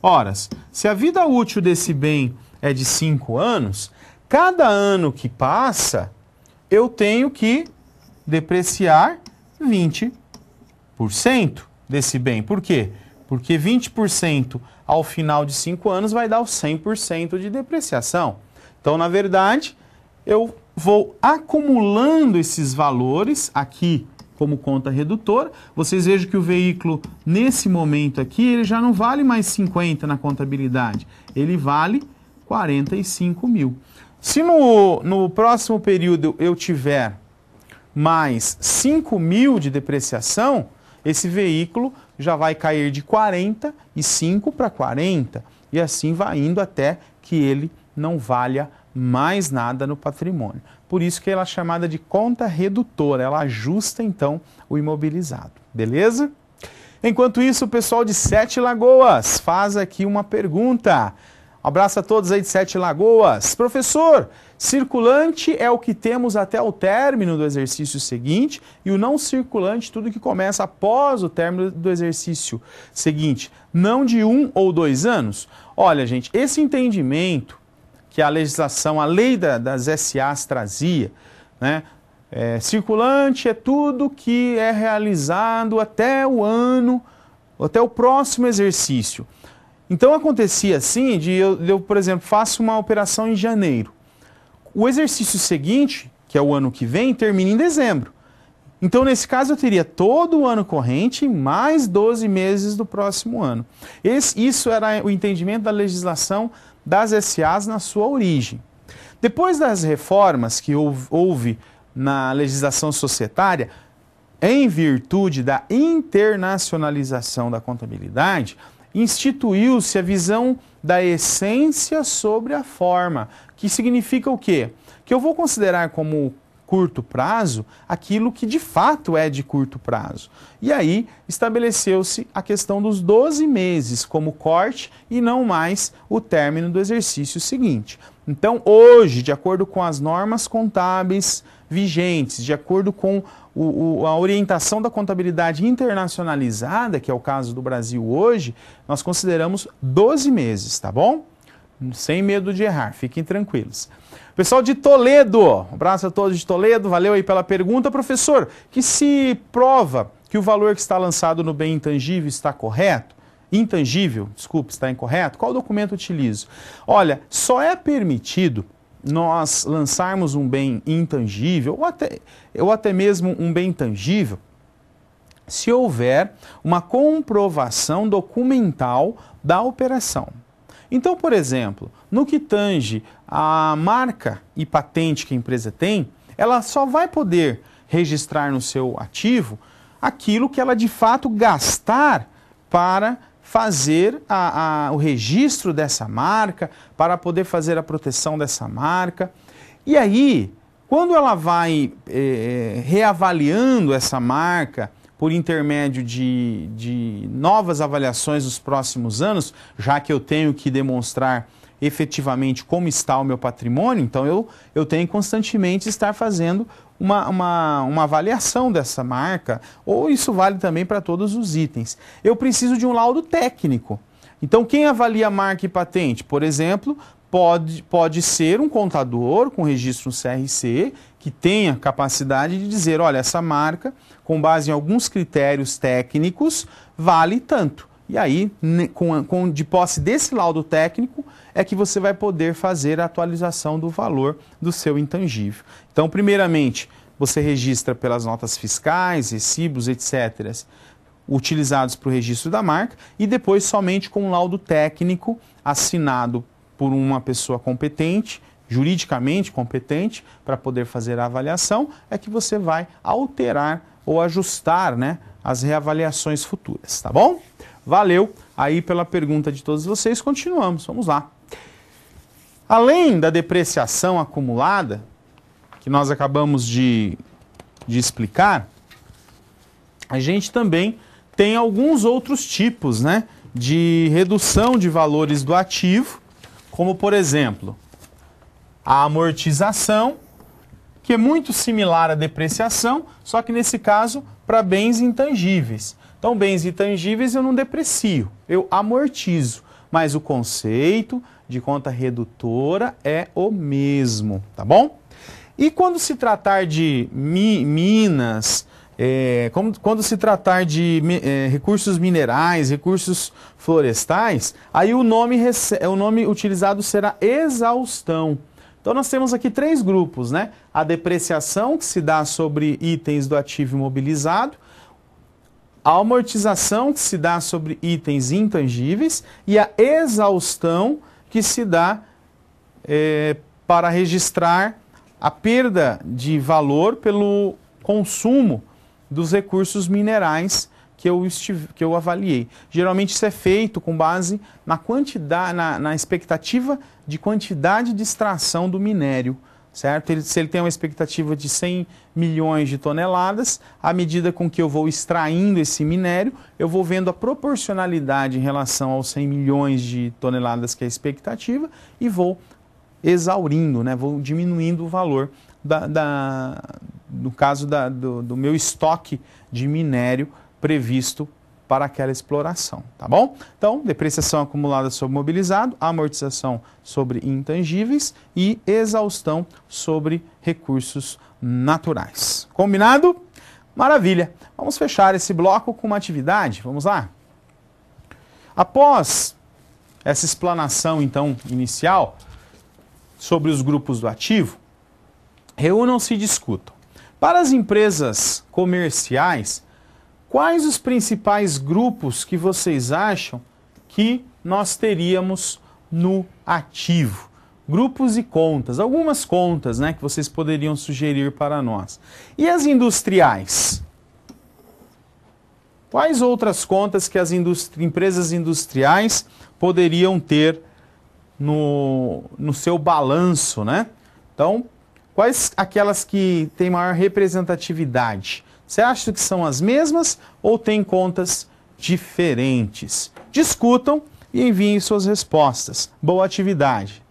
Ora, se a vida útil desse bem é de 5 anos, cada ano que passa, eu tenho que depreciar 20% desse bem. Por quê? Porque 20% ao final de 5 anos vai dar os 100% de depreciação. Então, na verdade, eu vou acumulando esses valores aqui como conta redutora. Vocês vejam que o veículo, nesse momento aqui, ele já não vale mais 50 na contabilidade. Ele vale 45 mil. Se no próximo período eu tiver mais 5 mil de depreciação, esse veículo já vai cair de 45 para 40 e assim vai indo até que ele não valha mais nada no patrimônio. Por isso que ela é chamada de conta redutora, ela ajusta então o imobilizado, beleza? Enquanto isso, o pessoal de Sete Lagoas faz aqui uma pergunta. Abraço a todos aí de Sete Lagoas. Professor, circulante é o que temos até o término do exercício seguinte e o não circulante, tudo que começa após o término do exercício seguinte, não de 1 ou 2 anos? Olha, gente, esse entendimento que a legislação, a lei das SAs trazia, né? Circulante é tudo que é realizado até o ano, até o próximo exercício. Então acontecia assim, eu, por exemplo, faço uma operação em janeiro. O exercício seguinte, que é o ano que vem, termina em dezembro. Então, nesse caso, eu teria todo o ano corrente mais 12 meses do próximo ano. Isso era o entendimento da legislação das SAs na sua origem. Depois das reformas que houve na legislação societária, em virtude da internacionalização da contabilidade, instituiu-se a visão da essência sobre a forma, que significa o quê? Que eu vou considerar como curto prazo aquilo que de fato é de curto prazo. E aí estabeleceu-se a questão dos 12 meses como corte e não mais o término do exercício seguinte. Então, hoje, de acordo com as normas contábeis vigentes, de acordo com a orientação da contabilidade internacionalizada, que é o caso do Brasil hoje, nós consideramos 12 meses, tá bom? Sem medo de errar, fiquem tranquilos. Pessoal de Toledo, um abraço a todos de Toledo, valeu aí pela pergunta. Professor, que se prova que o valor que está lançado no bem intangível está correto? Intangível, desculpe, está incorreto? Qual documento utilizo? Olha, só é permitido nós lançarmos um bem intangível ou até mesmo um bem tangível se houver uma comprovação documental da operação. Então, por exemplo, no que tange a marca e patente que a empresa tem, ela só vai poder registrar no seu ativo aquilo que ela de fato gastar para fazer o registro dessa marca, para poder fazer a proteção dessa marca. E aí, quando ela vai reavaliando essa marca por intermédio de novas avaliações nos próximos anos, já que eu tenho que demonstrar efetivamente como está o meu patrimônio, então eu tenho que constantemente estar fazendo uma avaliação dessa marca, ou isso vale também para todos os itens. Eu preciso de um laudo técnico. Então, quem avalia marca e patente, por exemplo, pode ser um contador com registro no CRC, que tenha capacidade de dizer, olha, essa marca, com base em alguns critérios técnicos, vale tanto. E aí, de posse desse laudo técnico, é que você vai poder fazer a atualização do valor do seu intangível. Então, primeiramente, você registra pelas notas fiscais, recibos, etc., utilizados para o registro da marca, e depois somente com um laudo técnico assinado por uma pessoa competente, juridicamente competente, para poder fazer a avaliação, é que você vai alterar ou ajustar, né, as reavaliações futuras, tá bom? Valeu aí pela pergunta de todos vocês, continuamos, vamos lá. Além da depreciação acumulada, que nós acabamos de explicar, a gente também tem alguns outros tipos, né, de redução de valores do ativo, como, por exemplo, a amortização, que é muito similar à depreciação, só que nesse caso para bens intangíveis. Então, bens intangíveis eu não deprecio, eu amortizo, mas o conceito de conta redutora é o mesmo, tá bom? E quando se tratar de minas, quando se tratar de recursos minerais, recursos florestais, aí o nome utilizado será exaustão. Então nós temos aqui três grupos, né? A depreciação, que se dá sobre itens do ativo imobilizado, a amortização, que se dá sobre itens intangíveis, e a exaustão, que se dá para registrar a perda de valor pelo consumo dos recursos minerais que eu avaliei. Geralmente isso é feito com base na quantidade, na expectativa de quantidade de extração do minério, certo? Se ele tem uma expectativa de 100 milhões de toneladas, à medida com que eu vou extraindo esse minério, eu vou vendo a proporcionalidade em relação aos 100 milhões de toneladas que é a expectativa e vou exaurindo, né? Vou diminuindo o valor no caso do meu estoque de minério previsto para aquela exploração, tá bom? Então, depreciação acumulada sobre mobilizado, amortização sobre intangíveis e exaustão sobre recursos naturais. Combinado? Maravilha! Vamos fechar esse bloco com uma atividade, vamos lá? Após essa explanação, então, inicial sobre os grupos do ativo, reúnam-se e discutam. Para as empresas comerciais, quais os principais grupos que vocês acham que nós teríamos no ativo? Grupos e contas, algumas contas, né, que vocês poderiam sugerir para nós. E as industriais? Quais outras contas que as empresas industriais poderiam ter no seu balanço, né? Então, quais aquelas que têm maior representatividade? Você acha que são as mesmas ou tem contas diferentes? Discutam e enviem suas respostas. Boa atividade!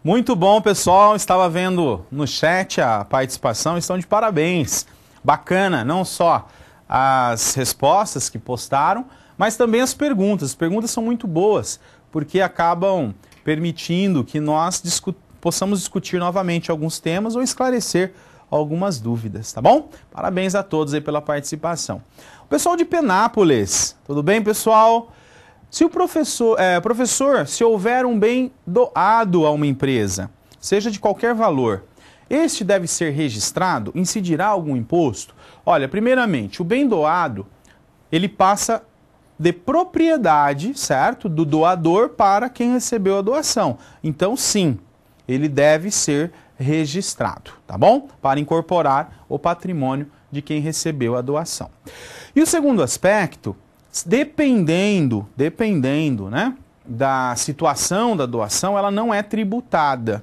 Muito bom, pessoal. Estava vendo no chat a participação, estão de parabéns. Bacana, não só as respostas que postaram, mas também as perguntas. As perguntas são muito boas, porque acabam permitindo que nós possamos discutir novamente alguns temas ou esclarecer algumas dúvidas, tá bom? Parabéns a todos aí pela participação. O pessoal de Penápolis, tudo bem, pessoal? Se o professor, se houver um bem doado a uma empresa, seja de qualquer valor, este deve ser registrado? Incidirá algum imposto? Olha, primeiramente, o bem doado, ele passa de propriedade, certo? Do doador para quem recebeu a doação. Então, sim, ele deve ser registrado, tá bom? Para incorporar o patrimônio de quem recebeu a doação. E o segundo aspecto, dependendo, né, da situação da doação, ela não é tributada.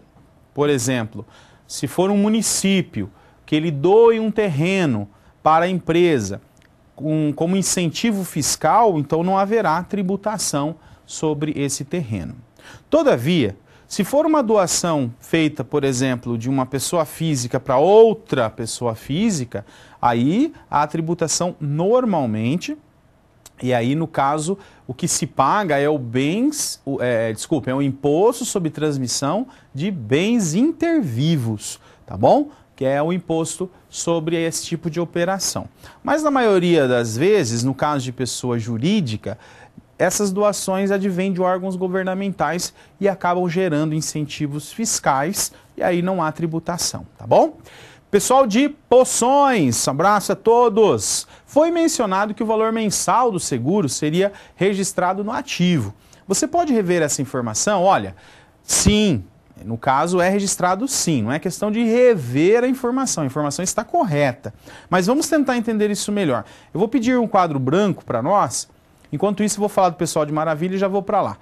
Por exemplo, se for um município que ele doe um terreno para a empresa como incentivo fiscal, então não haverá tributação sobre esse terreno. Todavia, se for uma doação feita, por exemplo, de uma pessoa física para outra pessoa física, aí a tributação normalmente, e aí no caso o que se paga é o imposto sobre transmissão de bens intervivos, tá bom? Que é o imposto sobre esse tipo de operação. Mas na maioria das vezes, no caso de pessoa jurídica, essas doações advêm de órgãos governamentais e acabam gerando incentivos fiscais e aí não há tributação, tá bom? Pessoal de Poções, abraço a todos! Foi mencionado que o valor mensal do seguro seria registrado no ativo. Você pode rever essa informação? Olha, sim, no caso é registrado sim, não é questão de rever a informação está correta. Mas vamos tentar entender isso melhor. Eu vou pedir um quadro branco para nós, enquanto isso eu vou falar do pessoal de Maravilha e já vou para lá.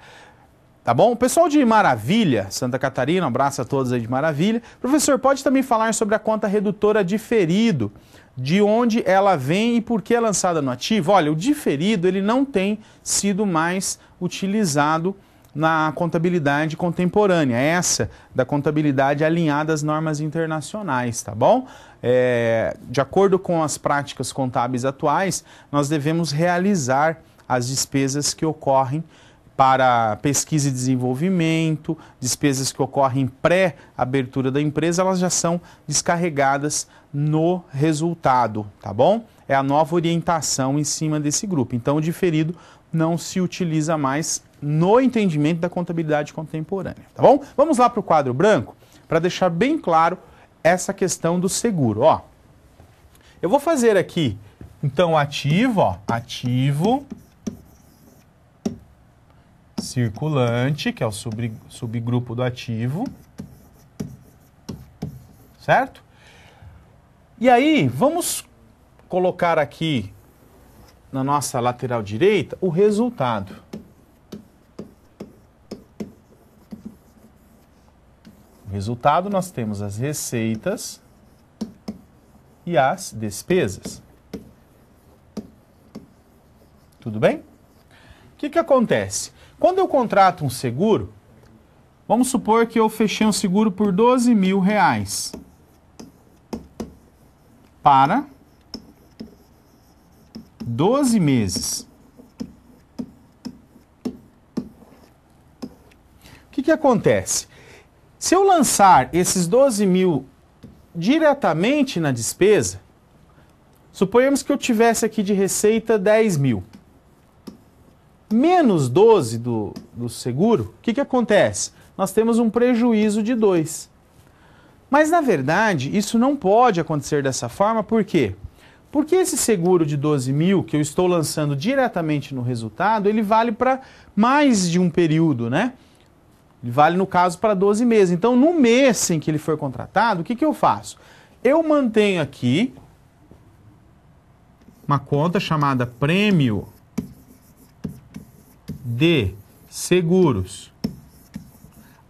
Tá bom? O pessoal de Maravilha, Santa Catarina, um abraço a todos aí de Maravilha. Professor, pode também falar sobre a conta redutora diferido, de onde ela vem e por que é lançada no ativo? Olha, o diferido ele não tem sido mais utilizado na contabilidade contemporânea, essa da contabilidade alinhada às normas internacionais, tá bom? De acordo com as práticas contábeis atuais, nós devemos realizar as despesas que ocorrem para pesquisa e desenvolvimento, despesas que ocorrem pré-abertura da empresa, elas já são descarregadas no resultado, tá bom? É a nova orientação em cima desse grupo. Então, o diferido não se utiliza mais no entendimento da contabilidade contemporânea, tá bom? Vamos lá para o quadro branco, para deixar bem claro essa questão do seguro, ó. Eu vou fazer aqui, então, ativo, ó, ativo circulante, que é o subgrupo do ativo, certo? E aí, vamos colocar aqui na nossa lateral direita o resultado. O resultado nós temos as receitas e as despesas. Tudo bem? O que acontece? Quando eu contrato um seguro, vamos supor que eu fechei um seguro por R$12.000 para 12 meses. O que acontece? Se eu lançar esses 12.000 diretamente na despesa, suponhamos que eu tivesse aqui de receita 10.000. Menos 12 do seguro, o que acontece? Nós temos um prejuízo de 2. Mas, na verdade, isso não pode acontecer dessa forma, por quê? Porque esse seguro de 12.000 que eu estou lançando diretamente no resultado, ele vale para mais de um período, né? Ele vale, no caso, para 12 meses. Então, no mês em que ele for contratado, o que eu faço? Eu mantenho aqui uma conta chamada prêmio de seguros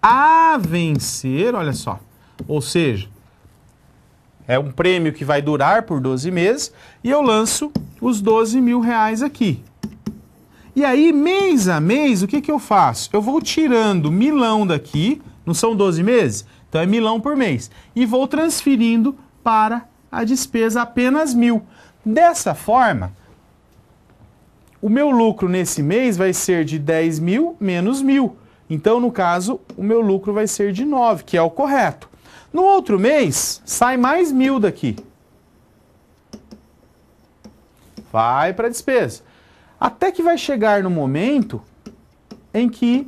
a vencer, olha só, ou seja, é um prêmio que vai durar por 12 meses e eu lanço os R$12.000 aqui. E aí, mês a mês, o que eu faço? Eu vou tirando milão daqui Não são 12 meses? Então é 1.000 por mês. E vou transferindo para a despesa apenas 1.000. Dessa forma, o meu lucro nesse mês vai ser de 10.000 menos 1.000. Então, no caso, o meu lucro vai ser de 9, que é o correto. No outro mês, sai mais 1.000 daqui. Vai para a despesa. Até que vai chegar no momento em que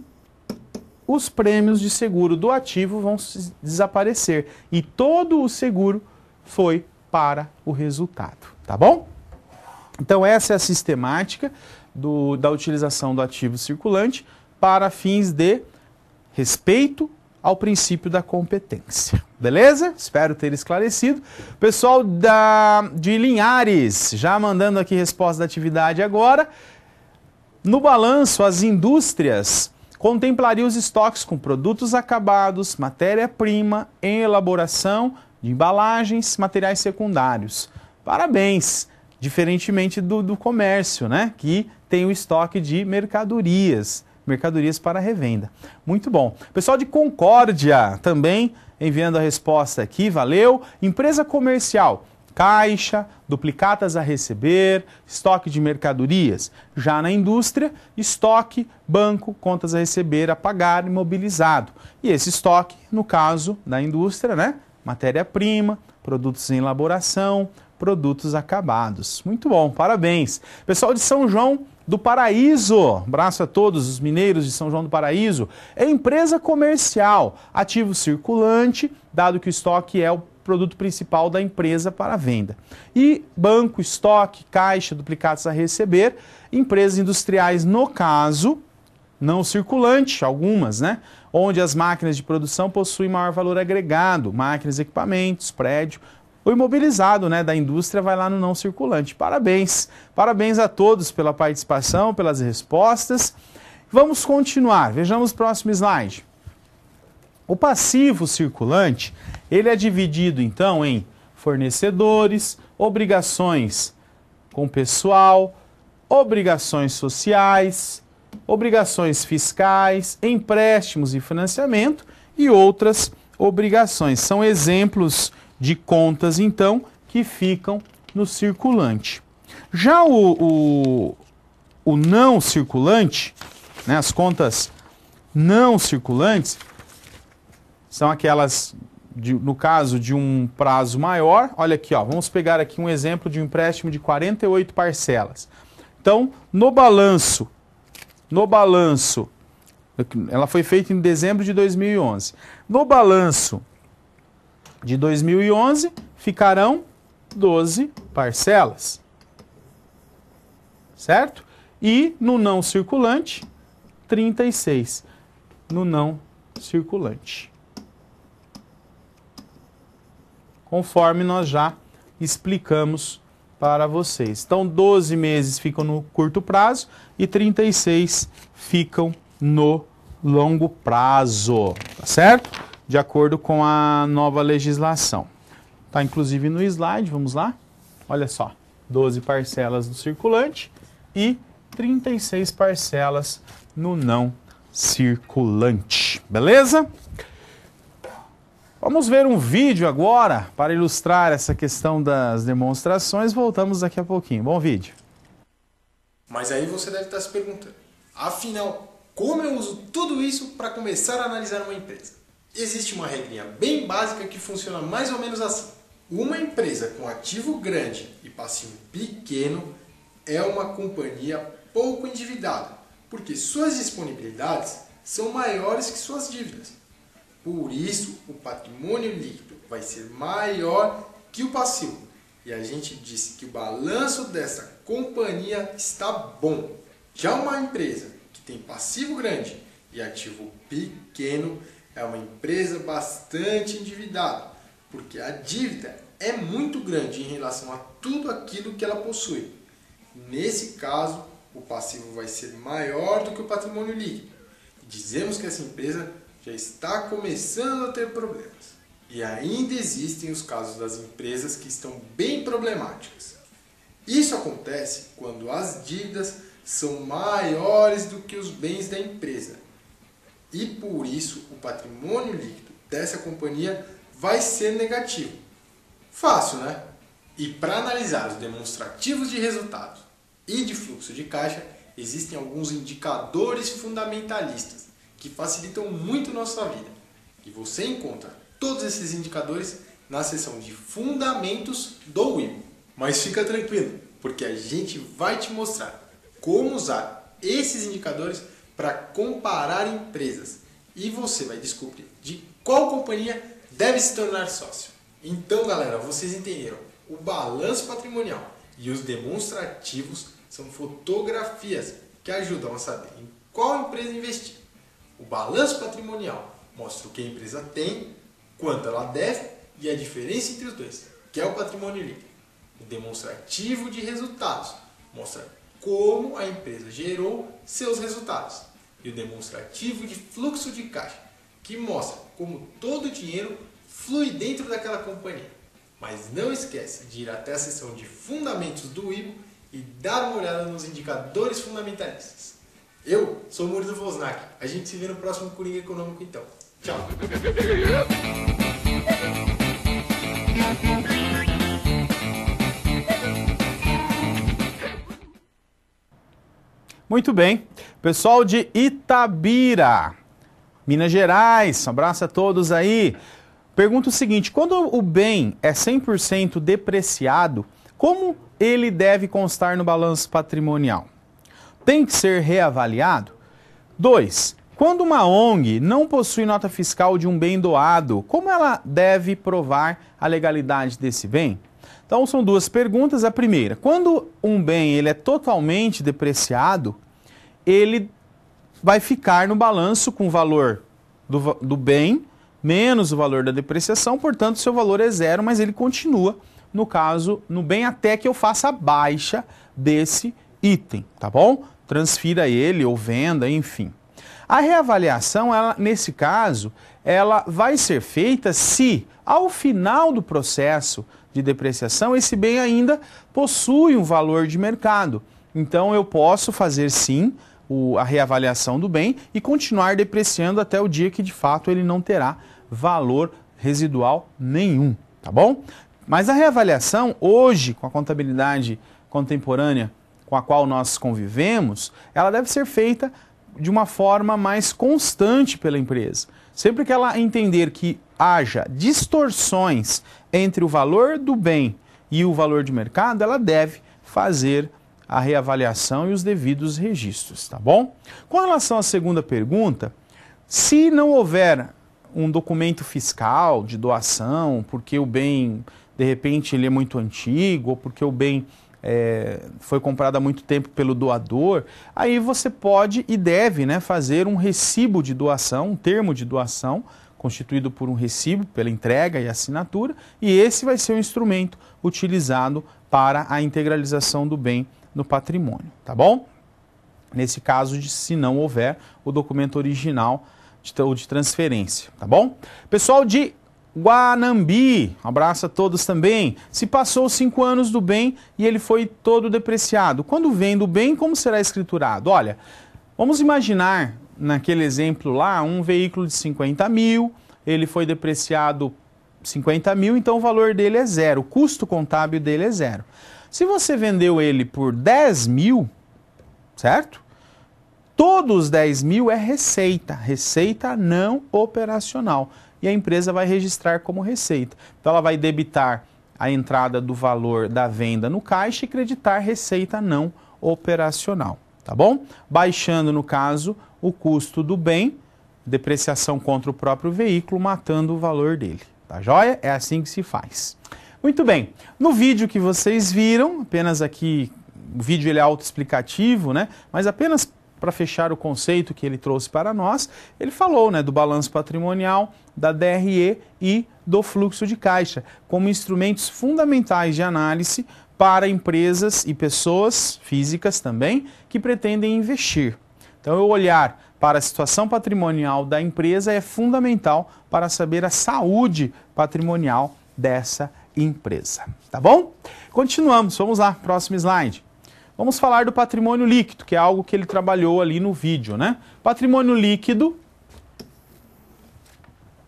os prêmios de seguro do ativo vão desaparecer. E todo o seguro foi para o resultado. Tá bom? Então, essa é a sistemática da utilização do ativo circulante para fins de respeito ao princípio da competência. Beleza? Espero ter esclarecido. Pessoal de Linhares, já mandando aqui resposta da atividade agora. No balanço, as indústrias contemplariam os estoques com produtos acabados, matéria-prima, em elaboração de embalagens, materiais secundários. Parabéns! Diferentemente do comércio, né? Que tem o estoque de mercadorias para revenda. Muito bom. Pessoal de Concórdia também enviando a resposta aqui, valeu. Empresa comercial, caixa, duplicatas a receber, estoque de mercadorias. Já na indústria, estoque, banco, contas a receber, a pagar, imobilizado. E esse estoque, no caso da indústria, né? Matéria-prima, produtos em elaboração, produtos acabados. Muito bom, parabéns. Pessoal de São João do Paraíso, abraço a todos os mineiros de São João do Paraíso. É empresa comercial, ativo circulante, dado que o estoque é o produto principal da empresa para venda. E banco, estoque, caixa, duplicados a receber, empresas industriais, no caso, não circulante, algumas, né? Onde as máquinas de produção possuem maior valor agregado, máquinas, equipamentos, prédio. O imobilizado, né, da indústria vai lá no não circulante. Parabéns. Parabéns a todos pela participação, pelas respostas. Vamos continuar. Vejamos o próximo slide. O passivo circulante, ele é dividido então em fornecedores, obrigações com pessoal, obrigações sociais, obrigações fiscais, empréstimos e financiamento e outras obrigações. São exemplos de contas, então, que ficam no circulante. Já o não circulante, né, as contas não circulantes, são aquelas, no caso de um prazo maior. Olha aqui, ó, vamos pegar aqui um exemplo de um empréstimo de 48 parcelas. Então, no balanço, ela foi feita em dezembro de 2011. No balanço de 2011, ficarão 12 parcelas, certo? E no não circulante, 36 no não circulante. Conforme nós já explicamos para vocês. Então, 12 meses ficam no curto prazo e 36 ficam no longo prazo, tá certo? De acordo com a nova legislação. Está inclusive no slide, vamos lá? Olha só, 12 parcelas no circulante e 36 parcelas no não circulante. Beleza? Vamos ver um vídeo agora para ilustrar essa questão das demonstrações. Voltamos daqui a pouquinho. Bom vídeo. Mas aí você deve estar se perguntando, afinal, como eu uso tudo isso para começar a analisar uma empresa? Existe uma regrinha bem básica que funciona mais ou menos assim. Uma empresa com ativo grande e passivo pequeno é uma companhia pouco endividada, porque suas disponibilidades são maiores que suas dívidas. Por isso, o patrimônio líquido vai ser maior que o passivo. E a gente disse que o balanço dessa companhia está bom. Já uma empresa que tem passivo grande e ativo pequeno é uma empresa bastante endividada, porque a dívida é muito grande em relação a tudo aquilo que ela possui. Nesse caso, o passivo vai ser maior do que o patrimônio líquido. E dizemos que essa empresa já está começando a ter problemas. E ainda existem os casos das empresas que estão bem problemáticas. Isso acontece quando as dívidas são maiores do que os bens da empresa. E por isso o patrimônio líquido dessa companhia vai ser negativo. Fácil, né? E para analisar os demonstrativos de resultados e de fluxo de caixa, existem alguns indicadores fundamentalistas que facilitam muito nossa vida. E você encontra todos esses indicadores na seção de fundamentos do WIBO. Mas fica tranquilo, porque a gente vai te mostrar como usar esses indicadores para comparar empresas. E você vai descobrir de qual companhia deve se tornar sócio. Então, galera, vocês entenderam. O balanço patrimonial e os demonstrativos são fotografias que ajudam a saber em qual empresa investir. O balanço patrimonial mostra o que a empresa tem, quanto ela deve e a diferença entre os dois, que é o patrimônio líquido. O demonstrativo de resultados mostra como a empresa gerou seus resultados. E o demonstrativo de fluxo de caixa, que mostra como todo o dinheiro flui dentro daquela companhia. Mas não esquece de ir até a seção de fundamentos do WIBO e dar uma olhada nos indicadores fundamentalistas. Eu sou o Murilo Wozniak. A gente se vê no próximo Coringa Econômico então. Tchau! Muito bem. Pessoal de Itabira, Minas Gerais, um abraço a todos aí. Pergunta o seguinte, quando o bem é 100% depreciado, como ele deve constar no balanço patrimonial? Tem que ser reavaliado? 2. Quando uma ONG não possui nota fiscal de um bem doado, como ela deve provar a legalidade desse bem? Então são duas perguntas. A primeira, quando um bem ele é totalmente depreciado, ele vai ficar no balanço com o valor do bem menos o valor da depreciação, portanto seu valor é zero, mas ele continua, no caso, no bem até que eu faça a baixa desse item, tá bom? Transfira ele ou venda, enfim. A reavaliação, nesse caso, ela vai ser feita se, ao final do processo de depreciação, esse bem ainda possui um valor de mercado. Então eu posso fazer sim a reavaliação do bem e continuar depreciando até o dia que de fato ele não terá valor residual nenhum, tá bom? Mas a reavaliação hoje, com a contabilidade contemporânea com a qual nós convivemos, ela deve ser feita de uma forma mais constante pela empresa. Sempre que ela entender que haja distorções entre o valor do bem e o valor de mercado, ela deve fazer a reavaliação e os devidos registros, tá bom? Com relação à segunda pergunta, se não houver um documento fiscal de doação, porque o bem, de repente, ele é muito antigo, ou porque o bem foi comprado há muito tempo pelo doador, aí você pode e deve, né, fazer um recibo de doação, um termo de doação, constituído por um recibo pela entrega e assinatura, e esse vai ser o instrumento utilizado para a integralização do bem no patrimônio, tá bom? Nesse caso, se não houver o documento original de transferência, tá bom? Pessoal de Guanambi, um abraço a todos também. Se passou 5 anos do bem e ele foi todo depreciado, quando vende o bem, como será escriturado? Olha, vamos imaginar, naquele exemplo lá, um veículo de 50 mil, ele foi depreciado 50 mil, então o valor dele é zero, o custo contábil dele é zero. Se você vendeu ele por 10 mil, certo? Todos os 10 mil é receita, receita não operacional. E a empresa vai registrar como receita. Então ela vai debitar a entrada do valor da venda no caixa e creditar receita não operacional, tá bom? Baixando, no caso, o custo do bem, depreciação contra o próprio veículo, matando o valor dele, tá joia? É assim que se faz. Muito bem, no vídeo que vocês viram, apenas aqui, o vídeo ele é autoexplicativo, né? Mas apenas para fechar o conceito que ele trouxe para nós, ele falou, né, do balanço patrimonial, da DRE e do fluxo de caixa, como instrumentos fundamentais de análise para empresas e pessoas físicas também que pretendem investir. Então, eu olhar para a situação patrimonial da empresa é fundamental para saber a saúde patrimonial dessa empresa. Tá bom? Continuamos, vamos lá, próximo slide. Vamos falar do patrimônio líquido, que é algo que ele trabalhou ali no vídeo, né? Patrimônio líquido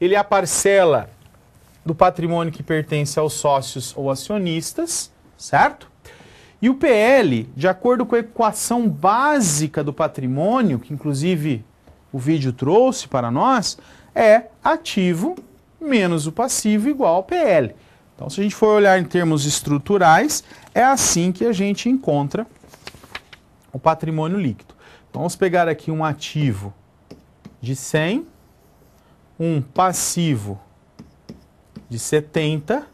ele é a parcela do patrimônio que pertence aos sócios ou acionistas, certo? E o PL, de acordo com a equação básica do patrimônio, que inclusive o vídeo trouxe para nós, é ativo menos o passivo igual ao PL. Então, se a gente for olhar em termos estruturais, é assim que a gente encontra o patrimônio líquido. Então, vamos pegar aqui um ativo de 100, um passivo de 70,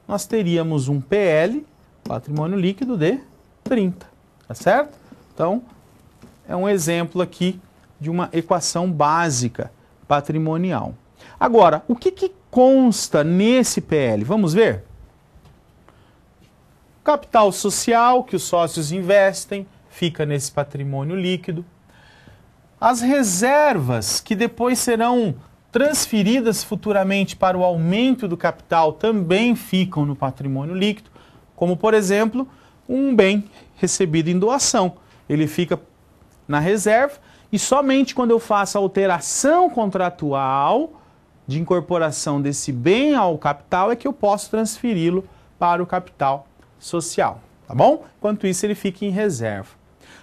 nós teríamos um PL, patrimônio líquido, de 30, tá certo? Então, é um exemplo aqui de uma equação básica patrimonial. Agora, o que consta nesse PL? Vamos ver? Capital social que os sócios investem, fica nesse patrimônio líquido. As reservas que depois serão transferidas futuramente para o aumento do capital também ficam no patrimônio líquido, como, por exemplo, um bem recebido em doação. Ele fica na reserva e somente quando eu faço a alteração contratual de incorporação desse bem ao capital é que eu posso transferi-lo para o capital social, tá bom? Enquanto isso, ele fica em reserva.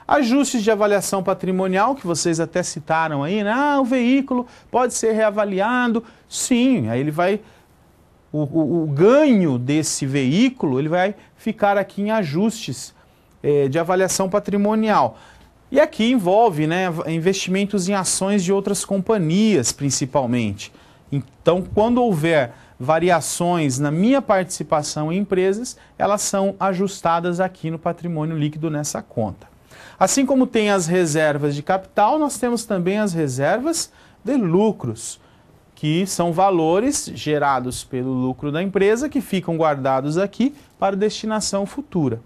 Ajustes de avaliação patrimonial, que vocês até citaram aí, né? Ah, o veículo pode ser reavaliado. Sim, aí ele vai... O ganho desse veículo, ele vai ficar aqui em ajustes de avaliação patrimonial. E aqui envolve, né, investimentos em ações de outras companhias, principalmente. Então, quando houver variações na minha participação em empresas, elas são ajustadas aqui no patrimônio líquido nessa conta. Assim como tem as reservas de capital, nós temos também as reservas de lucros, que são valores gerados pelo lucro da empresa que ficam guardados aqui para destinação futura.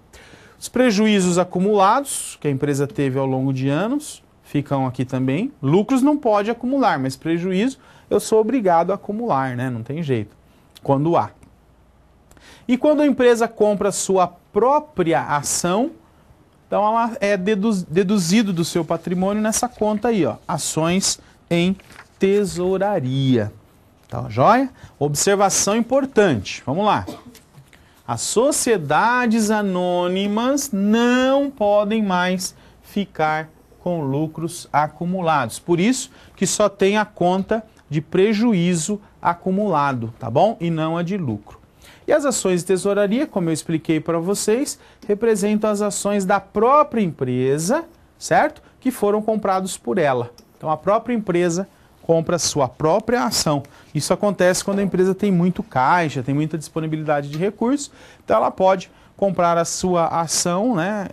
Os prejuízos acumulados que a empresa teve ao longo de anos ficam aqui também. Lucros não pode acumular, mas prejuízo eu sou obrigado a acumular, né? Não tem jeito, quando há. E quando a empresa compra sua própria ação, então ela é deduzido do seu patrimônio nessa conta aí, ó, ações em tesouraria. Tá, joia? Observação importante, vamos lá. As sociedades anônimas não podem mais ficar com lucros acumulados. Por isso que só tem a conta de prejuízo acumulado, tá bom? E não a de lucro. E as ações de tesouraria, como eu expliquei para vocês, representam as ações da própria empresa, certo? Que foram comprados por ela. Então a própria empresa compra a sua própria ação. Isso acontece quando a empresa tem muito caixa, tem muita disponibilidade de recursos, então ela pode comprar a sua ação, né,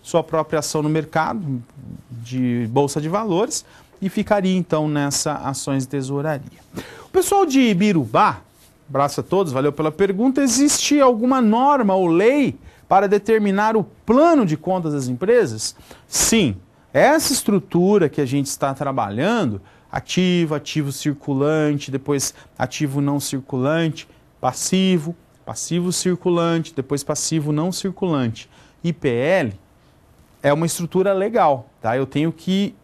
sua própria ação no mercado de bolsa de valores e ficaria então nessa ações de tesouraria. O pessoal de Ibirubá, abraço a todos, valeu pela pergunta, existe alguma norma ou lei para determinar o plano de contas das empresas? Sim, essa estrutura que a gente está trabalhando, ativo, ativo circulante, depois ativo não circulante, passivo, passivo circulante, depois passivo não circulante. IPL é uma estrutura legal, tá? Eu tenho que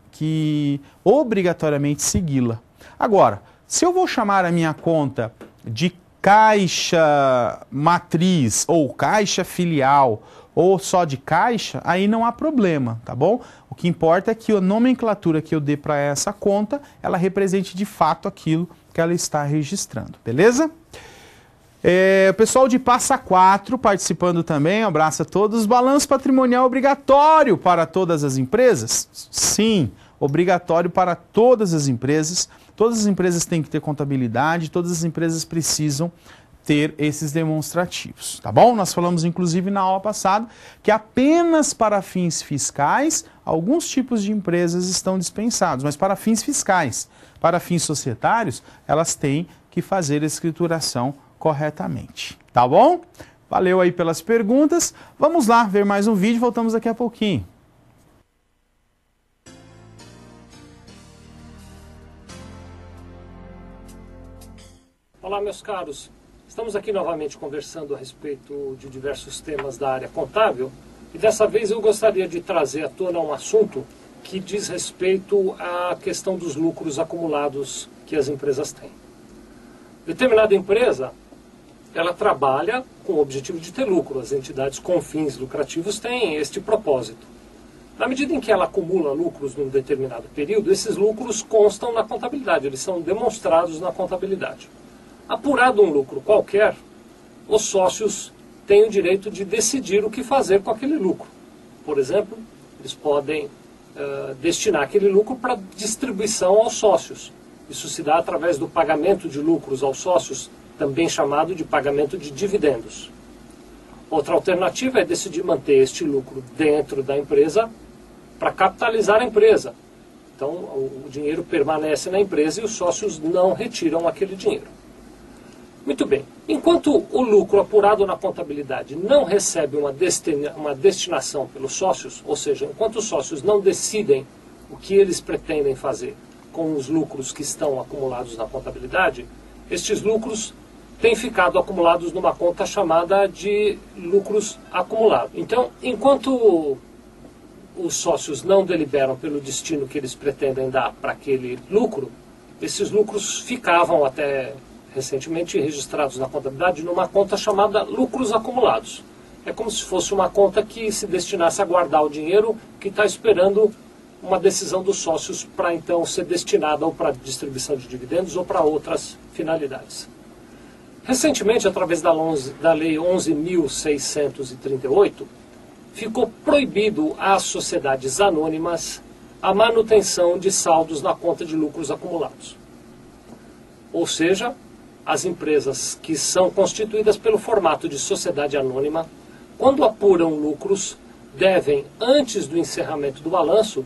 obrigatoriamente segui-la. Agora, se eu vou chamar a minha conta de caixa matriz ou caixa filial ou só de caixa, aí não há problema, tá bom? O que importa é que a nomenclatura que eu dê para essa conta, ela represente de fato aquilo que ela está registrando, beleza? O pessoal de Passa Quatro participando também, um abraço a todos. Balanço patrimonial obrigatório para todas as empresas? Sim, obrigatório para todas as empresas. Todas as empresas têm que ter contabilidade, todas as empresas precisam ter esses demonstrativos, tá bom? Nós falamos inclusive na aula passada que apenas para fins fiscais alguns tipos de empresas estão dispensados, mas para fins fiscais, para fins societários, elas têm que fazer a escrituração corretamente, tá bom? Valeu aí pelas perguntas. Vamos lá ver mais um vídeo, voltamos daqui a pouquinho. Olá, meus caros. Estamos aqui novamente conversando a respeito de diversos temas da área contábil e dessa vez eu gostaria de trazer à tona um assunto que diz respeito à questão dos lucros acumulados que as empresas têm. Determinada empresa, ela trabalha com o objetivo de ter lucro. As entidades com fins lucrativos têm este propósito. Na medida em que ela acumula lucros num determinado período, esses lucros constam na contabilidade, eles são demonstrados na contabilidade. Apurado um lucro qualquer, os sócios têm o direito de decidir o que fazer com aquele lucro. Por exemplo, eles podem destinar aquele lucro para distribuição aos sócios. Isso se dá através do pagamento de lucros aos sócios, também chamado de pagamento de dividendos. Outra alternativa é decidir manter este lucro dentro da empresa para capitalizar a empresa. Então, o dinheiro permanece na empresa e os sócios não retiram aquele dinheiro. Muito bem. Enquanto o lucro apurado na contabilidade não recebe uma destinação pelos sócios, ou seja, enquanto os sócios não decidem o que eles pretendem fazer com os lucros que estão acumulados na contabilidade, estes lucros têm ficado acumulados numa conta chamada de lucros acumulados. Então, enquanto os sócios não deliberam pelo destino que eles pretendem dar para aquele lucro, esses lucros ficavam até recentemente registrados na contabilidade numa conta chamada lucros acumulados. É como se fosse uma conta que se destinasse a guardar o dinheiro que está esperando uma decisão dos sócios para então ser destinada ou para distribuição de dividendos ou para outras finalidades. Recentemente, através da Lei 11.638, ficou proibido às sociedades anônimas a manutenção de saldos na conta de lucros acumulados. Ou seja, as empresas que são constituídas pelo formato de sociedade anônima, quando apuram lucros, devem, antes do encerramento do balanço,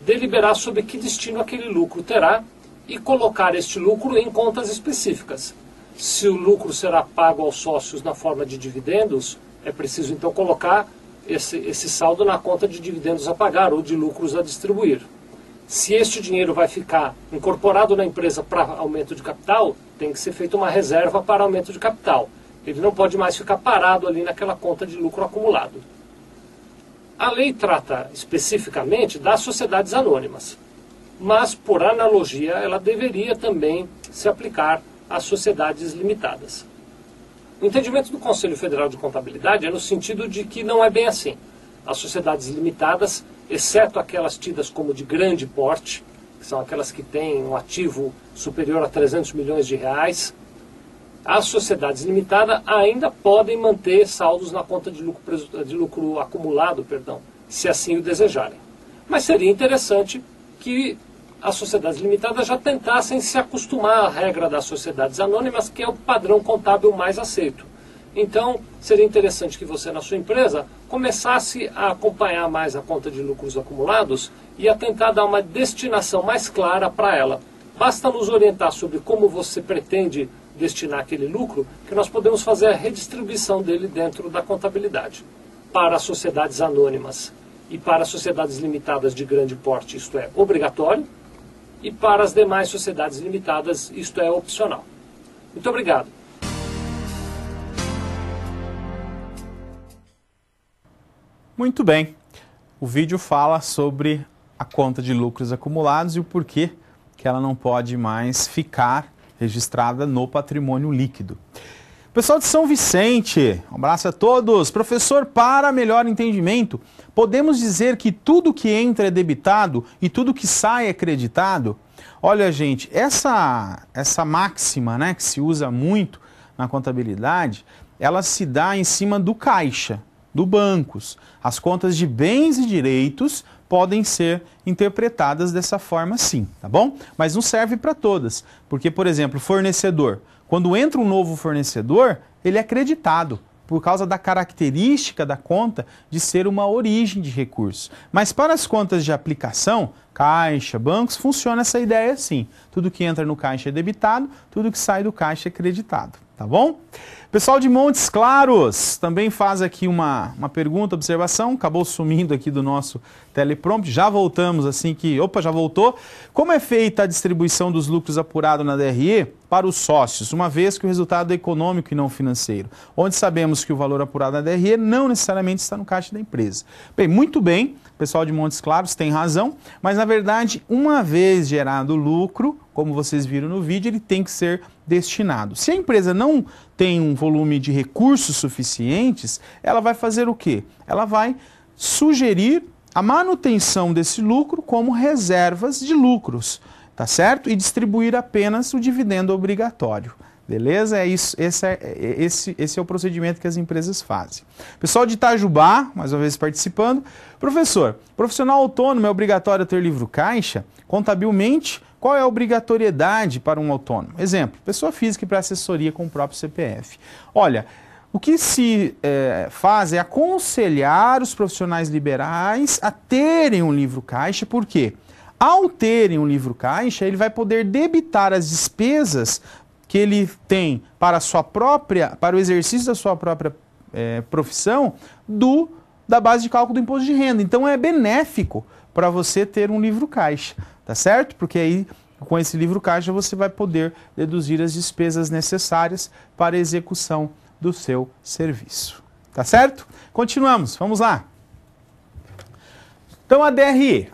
deliberar sobre que destino aquele lucro terá e colocar este lucro em contas específicas. Se o lucro será pago aos sócios na forma de dividendos, é preciso então colocar esse saldo na conta de dividendos a pagar ou de lucros a distribuir. Se este dinheiro vai ficar incorporado na empresa para aumento de capital, tem que ser feita uma reserva para aumento de capital. Ele não pode mais ficar parado ali naquela conta de lucro acumulado. A lei trata especificamente das sociedades anônimas, mas, por analogia, ela deveria também se aplicar às sociedades limitadas. O entendimento do Conselho Federal de Contabilidade é no sentido de que não é bem assim. As sociedades limitadas, exceto aquelas tidas como de grande porte, que são aquelas que têm um ativo superior a 300 milhões de reais, as sociedades limitadas ainda podem manter saldos na conta de lucro acumulado, se assim o desejarem. Mas seria interessante que as sociedades limitadas já tentassem se acostumar à regra das sociedades anônimas, que é o padrão contábil mais aceito. Então, seria interessante que você, na sua empresa, começasse a acompanhar mais a conta de lucros acumulados e a tentar dar uma destinação mais clara para ela. Basta nos orientar sobre como você pretende destinar aquele lucro, que nós podemos fazer a redistribuição dele dentro da contabilidade. Para as sociedades anônimas e para as sociedades limitadas de grande porte, isto é obrigatório, e para as demais sociedades limitadas, isto é opcional. Muito obrigado. Muito bem. O vídeo fala sobre a conta de lucros acumulados e o porquê que ela não pode mais ficar registrada no patrimônio líquido. Pessoal de São Vicente, um abraço a todos. Professor, para melhor entendimento, podemos dizer que tudo que entra é debitado e tudo que sai é creditado? Olha, gente, essa máxima, né, que se usa muito na contabilidade, ela se dá em cima do caixa, do bancos. As contas de bens e direitos podem ser interpretadas dessa forma sim, tá bom? Mas não serve para todas, porque, por exemplo, fornecedor. Quando entra um novo fornecedor, ele é creditado por causa da característica da conta de ser uma origem de recursos. Mas para as contas de aplicação, caixa, bancos, funciona essa ideia assim. Tudo que entra no caixa é debitado, tudo que sai do caixa é creditado, tá bom? Pessoal de Montes Claros também faz aqui uma pergunta, observação, acabou sumindo aqui do nosso teleprompter, já voltamos assim que, opa, já voltou. Como é feita a distribuição dos lucros apurados na DRE para os sócios, uma vez que o resultado é econômico e não financeiro, onde sabemos que o valor apurado na DRE não necessariamente está no caixa da empresa? Bem, muito bem, pessoal de Montes Claros tem razão, mas na verdade, uma vez gerado o lucro, como vocês viram no vídeo, ele tem que ser destinado. Se a empresa não tem um volume de recursos suficientes, ela vai fazer o quê? Ela vai sugerir a manutenção desse lucro como reservas de lucros, tá certo? E distribuir apenas o dividendo obrigatório. Beleza? É isso, esse é o procedimento que as empresas fazem. Pessoal de Itajubá, mais uma vez participando. Professor, profissional autônomo é obrigatório ter livro caixa? Contabilmente, qual é a obrigatoriedade para um autônomo? Exemplo, pessoa física para assessoria com o próprio CPF. Olha, o que se faz é aconselhar os profissionais liberais a terem um livro caixa, por quê? Ao terem um livro caixa, ele vai poder debitar as despesas que ele tem para o exercício da sua própria profissão da base de cálculo do imposto de renda. Então é benéfico para você ter um livro caixa, tá certo? Porque aí com esse livro caixa você vai poder deduzir as despesas necessárias para a execução do seu serviço, tá certo? Continuamos, vamos lá. Então a DRE,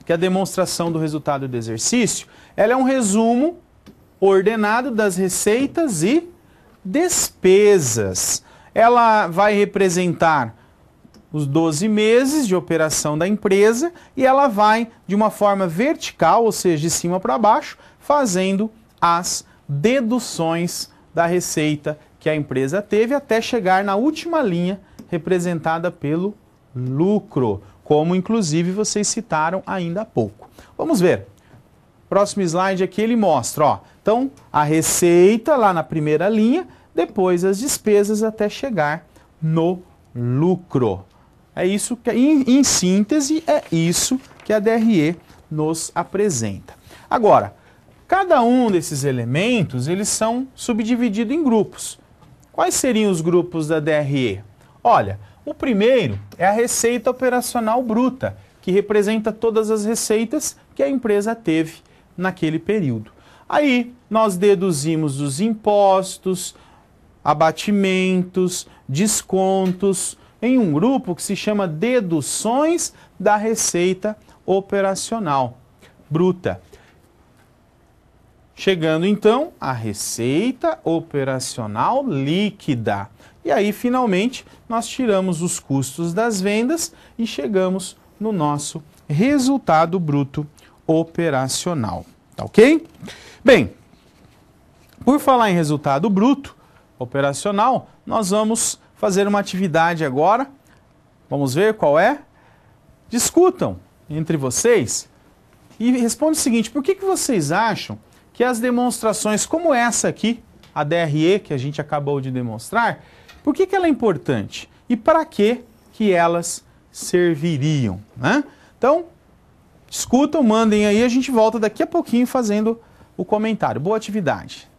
que é a demonstração do resultado do exercício, ela é um resumo ordenado das receitas e despesas. Ela vai representar os 12 meses de operação da empresa e ela vai de uma forma vertical, ou seja, de cima para baixo, fazendo as deduções da receita que a empresa teve até chegar na última linha representada pelo lucro, como inclusive vocês citaram ainda há pouco. Vamos ver. Próximo slide aqui ele mostra, ó. Então, a receita lá na primeira linha, depois as despesas até chegar no lucro. É isso que, em síntese, é isso que a DRE nos apresenta. Agora, cada um desses elementos, eles são subdivididos em grupos. Quais seriam os grupos da DRE? Olha, o primeiro é a receita operacional bruta, que representa todas as receitas que a empresa teve naquele período. Aí nós deduzimos os impostos, abatimentos, descontos, em um grupo que se chama deduções da receita operacional bruta. Chegando então à receita operacional líquida. E aí, finalmente, nós tiramos os custos das vendas e chegamos no nosso resultado bruto operacional. Tá ok? Bem, por falar em resultado bruto operacional, nós vamos fazer uma atividade agora. Vamos ver qual é? Discutam entre vocês e respondam o seguinte: por que vocês acham que as demonstrações como essa aqui, a DRE que a gente acabou de demonstrar, por que ela é importante? E para que elas serviriam, né? Então, discutam, mandem aí, a gente volta daqui a pouquinho fazendo o comentário. Boa atividade.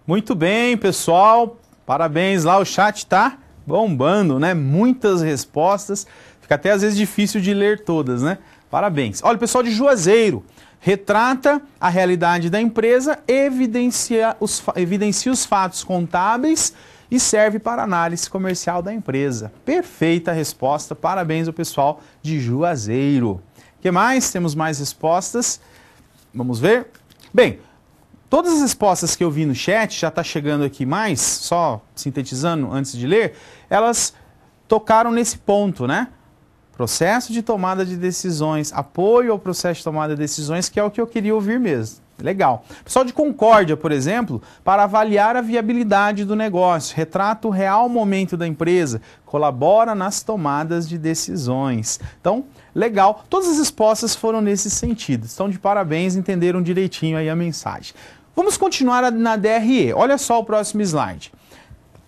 Muito bem, pessoal. Parabéns lá, o chat tá bombando, né? Muitas respostas. Fica até às vezes difícil de ler todas, né? Parabéns. Olha, o pessoal de Juazeiro retrata a realidade da empresa, evidencia os fatos contábeis e serve para análise comercial da empresa. Perfeita resposta. Parabéns ao pessoal de Juazeiro. O que mais? Temos mais respostas. Vamos ver. Bem, todas as respostas que eu vi no chat, já está chegando aqui mais, só sintetizando antes de ler, elas tocaram nesse ponto, né? Processo de tomada de decisões, apoio ao processo de tomada de decisões, que é o que eu queria ouvir mesmo. Legal. Pessoal de Concórdia, por exemplo, para avaliar a viabilidade do negócio, retrata o real momento da empresa, colabora nas tomadas de decisões. Então, legal. Todas as respostas foram nesse sentido. Estão de parabéns, entenderam direitinho aí a mensagem. Vamos continuar na DRE. Olha só o próximo slide.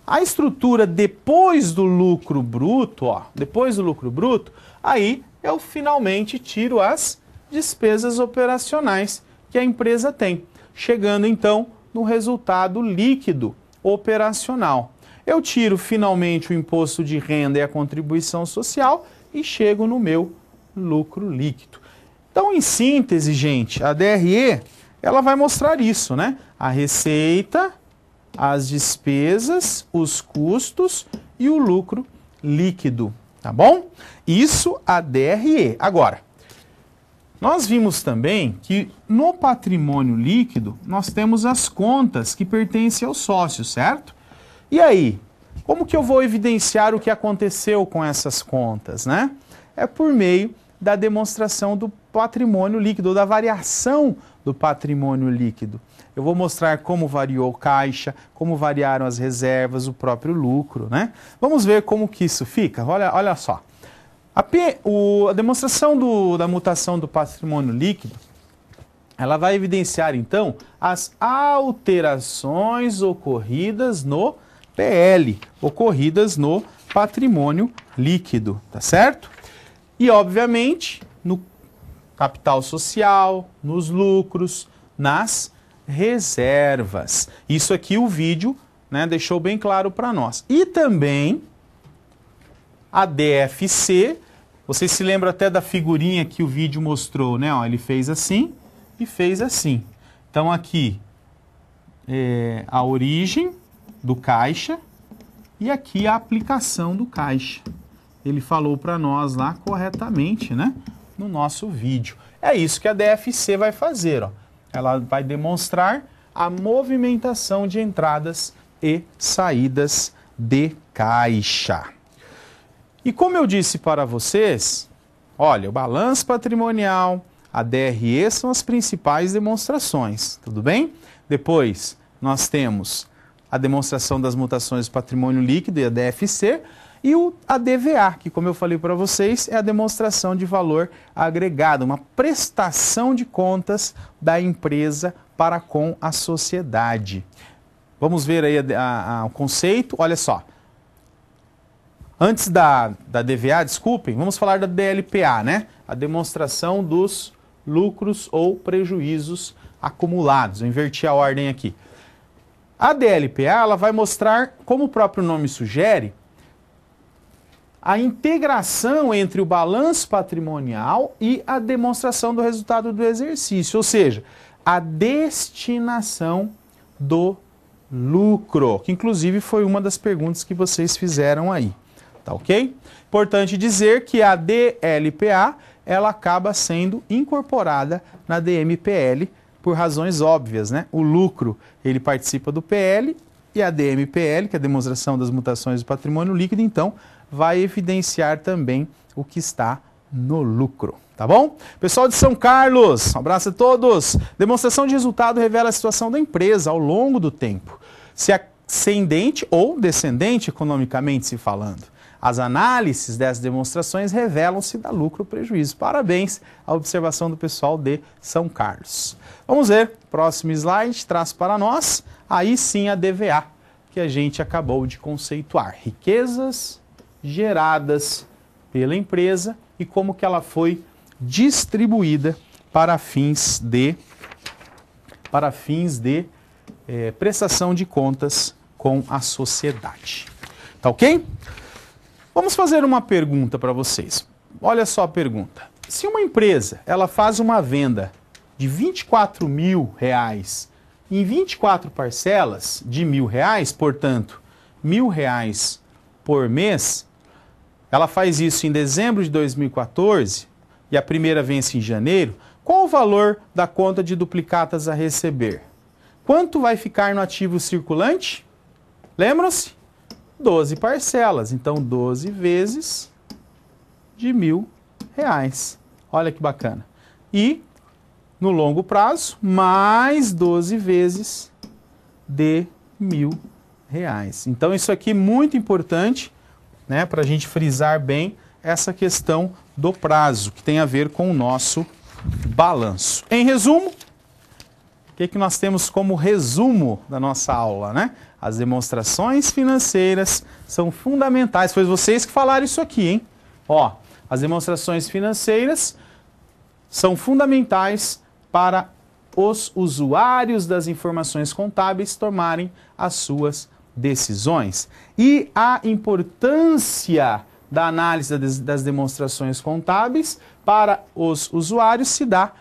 A estrutura depois do lucro bruto, ó, depois do lucro bruto, aí eu finalmente tiro as despesas operacionais que a empresa tem, chegando então no resultado líquido operacional. Eu tiro finalmente o imposto de renda e a contribuição social e chego no meu lucro líquido. Então, em síntese, gente, a DRE, ela vai mostrar isso, né? A receita, as despesas, os custos e o lucro líquido, tá bom? Isso a DRE. Agora, nós vimos também que no patrimônio líquido nós temos as contas que pertencem aos sócios, certo? E aí, como que eu vou evidenciar o que aconteceu com essas contas, né? É por meio da demonstração do patrimônio líquido, ou da variação do patrimônio líquido. Eu vou mostrar como variou o caixa, como variaram as reservas, o próprio lucro, né? Vamos ver como que isso fica? Olha só. A demonstração da mutação do patrimônio líquido, ela vai evidenciar, então, as alterações ocorridas no PL, ocorridas no patrimônio líquido, tá certo? E, obviamente, no capital social, nos lucros, nas reservas. Isso aqui o vídeo, né, deixou bem claro para nós. E também a DFC, vocês se lembram até da figurinha que o vídeo mostrou, né? Ó, ele fez assim e fez assim. Então aqui é a origem do caixa e aqui a aplicação do caixa. Ele falou para nós lá corretamente, né? No nosso vídeo. É isso que a DFC vai fazer, ó. Ela vai demonstrar a movimentação de entradas e saídas de caixa. E como eu disse para vocês, olha, o balanço patrimonial, a DRE são as principais demonstrações, tudo bem? Depois nós temos a demonstração das mutações do patrimônio líquido e a DFC, e a DVA, que como eu falei para vocês, é a demonstração de valor agregado, uma prestação de contas da empresa para com a sociedade. Vamos ver aí o conceito, olha só. Antes da DVA, desculpem, vamos falar da DLPA, né? A demonstração dos lucros ou prejuízos acumulados. Eu inverti a ordem aqui. A DLPA, ela vai mostrar, como o próprio nome sugere, a integração entre o balanço patrimonial e a demonstração do resultado do exercício, ou seja, a destinação do lucro, que inclusive foi uma das perguntas que vocês fizeram aí. Tá ok? Importante dizer que a DLPA, ela acaba sendo incorporada na DMPL por razões óbvias, né? O lucro, ele participa do PL e a DMPL, que é a demonstração das mutações do patrimônio líquido, então, vai evidenciar também o que está no lucro. Tá bom? Pessoal de São Carlos, um abraço a todos. Demonstração de resultado revela a situação da empresa ao longo do tempo, se ascendente ou descendente economicamente se falando. As análises dessas demonstrações revelam se dá lucro ou prejuízo. Parabéns à observação do pessoal de São Carlos. Vamos ver, próximo slide, traz para nós, aí sim a DVA, que a gente acabou de conceituar. Riquezas geradas pela empresa e como que ela foi distribuída para fins de prestação de contas com a sociedade. Tá ok? Vamos fazer uma pergunta para vocês. Olha só a pergunta. Se uma empresa ela faz uma venda de R$24.000 em 24 parcelas de R$1.000, portanto, R$1.000 por mês, ela faz isso em dezembro de 2014, e a primeira vence em janeiro, qual o valor da conta de duplicatas a receber? Quanto vai ficar no ativo circulante? Lembram-se? 12 parcelas. Então, 12 vezes de R$1.000. Olha que bacana. E, no longo prazo, mais 12 vezes de R$1.000. Então, isso aqui é muito importante, né, para a gente frisar bem essa questão do prazo, que tem a ver com o nosso balanço. Em resumo, o que nós temos como resumo da nossa aula, né? As demonstrações financeiras são fundamentais. Foi vocês que falaram isso aqui, hein? Ó, as demonstrações financeiras são fundamentais para os usuários das informações contábeis tomarem as suas decisões. E a importância da análise das demonstrações contábeis para os usuários se dá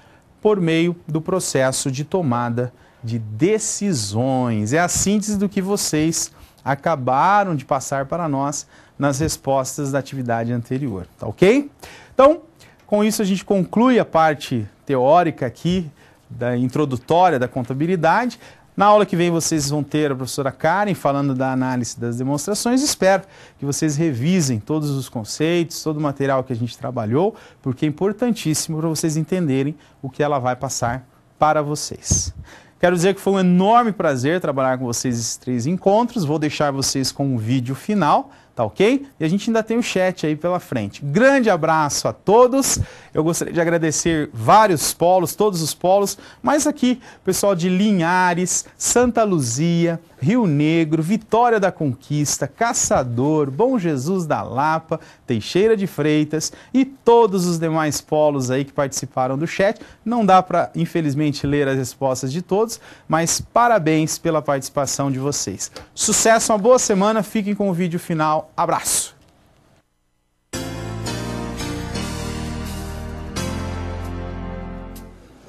por meio do processo de tomada de decisões. É a síntese do que vocês acabaram de passar para nós nas respostas da atividade anterior, tá ok? Então, com isso a gente conclui a parte teórica aqui, da introdutória da contabilidade. Na aula que vem vocês vão ter a professora Karen falando da análise das demonstrações. Espero que vocês revisem todos os conceitos, todo o material que a gente trabalhou, porque é importantíssimo para vocês entenderem o que ela vai passar para vocês. Quero dizer que foi um enorme prazer trabalhar com vocês esses 3 encontros. Vou deixar vocês com um vídeo final, tá ok? E a gente ainda tem o chat aí pela frente. Grande abraço a todos. Eu gostaria de agradecer vários polos, todos os polos, mas aqui pessoal de Linhares, Santa Luzia, Rio Negro, Vitória da Conquista, Caçador, Bom Jesus da Lapa, Teixeira de Freitas e todos os demais polos aí que participaram do chat. Não dá para, infelizmente, ler as respostas de todos, mas parabéns pela participação de vocês. Sucesso, uma boa semana, fiquem com o vídeo final. Abraço!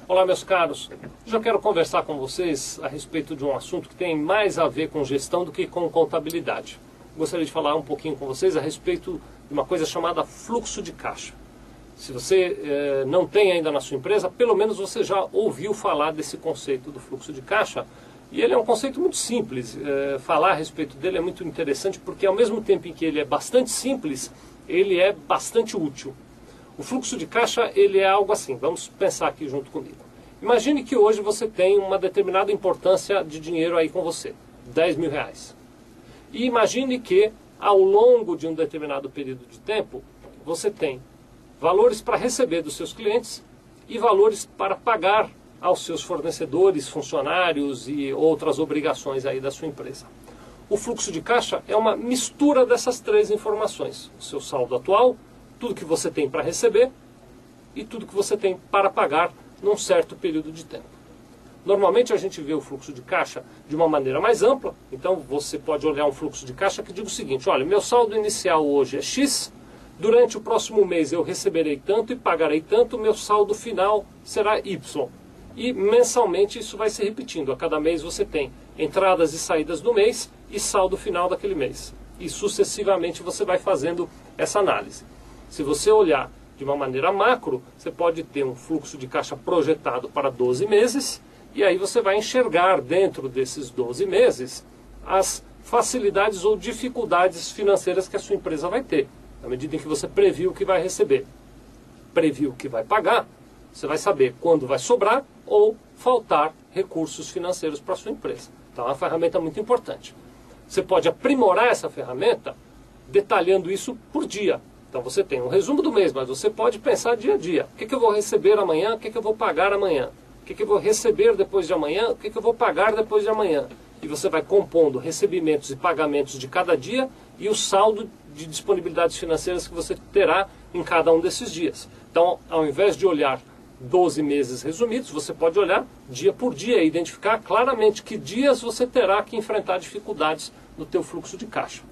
Olá, meus caros. Já quero conversar com vocês a respeito de um assunto que tem mais a ver com gestão do que com contabilidade. Gostaria de falar um pouquinho com vocês a respeito de uma coisa chamada fluxo de caixa. Se você não tem ainda na sua empresa, pelo menos você já ouviu falar desse conceito do fluxo de caixa. E ele é um conceito muito simples. Falar a respeito dele é muito interessante porque, ao mesmo tempo em que ele é bastante simples, ele é bastante útil. O fluxo de caixa, ele é algo assim. Vamos pensar aqui junto comigo. Imagine que hoje você tem uma determinada importância de dinheiro aí com você, R$10.000. E imagine que, ao longo de um determinado período de tempo, você tem valores para receber dos seus clientes e valores para pagar aos seus fornecedores, funcionários e outras obrigações aí da sua empresa. O fluxo de caixa é uma mistura dessas 3 informações. O seu saldo atual, tudo que você tem para receber e tudo que você tem para pagar num certo período de tempo. Normalmente a gente vê o fluxo de caixa de uma maneira mais ampla, então você pode olhar um fluxo de caixa que diga o seguinte: olha, meu saldo inicial hoje é X, durante o próximo mês eu receberei tanto e pagarei tanto, meu saldo final será Y. E mensalmente isso vai se repetindo, a cada mês você tem entradas e saídas do mês e saldo final daquele mês. E sucessivamente você vai fazendo essa análise. Se você olhar de uma maneira macro, você pode ter um fluxo de caixa projetado para 12 meses, e aí você vai enxergar dentro desses 12 meses as facilidades ou dificuldades financeiras que a sua empresa vai ter, na medida em que você previu o que vai receber, previu o que vai pagar, você vai saber quando vai sobrar ou faltar recursos financeiros para a sua empresa. Então é uma ferramenta muito importante. Você pode aprimorar essa ferramenta detalhando isso por dia. Então você tem um resumo do mês, mas você pode pensar dia a dia. O que eu vou receber amanhã? O que eu vou pagar amanhã? O que eu vou receber depois de amanhã? O que eu vou pagar depois de amanhã? E você vai compondo recebimentos e pagamentos de cada dia e o saldo de disponibilidades financeiras que você terá em cada um desses dias. Então, ao invés de olhar 12 meses resumidos, você pode olhar dia por dia e identificar claramente que dias você terá que enfrentar dificuldades no teu fluxo de caixa.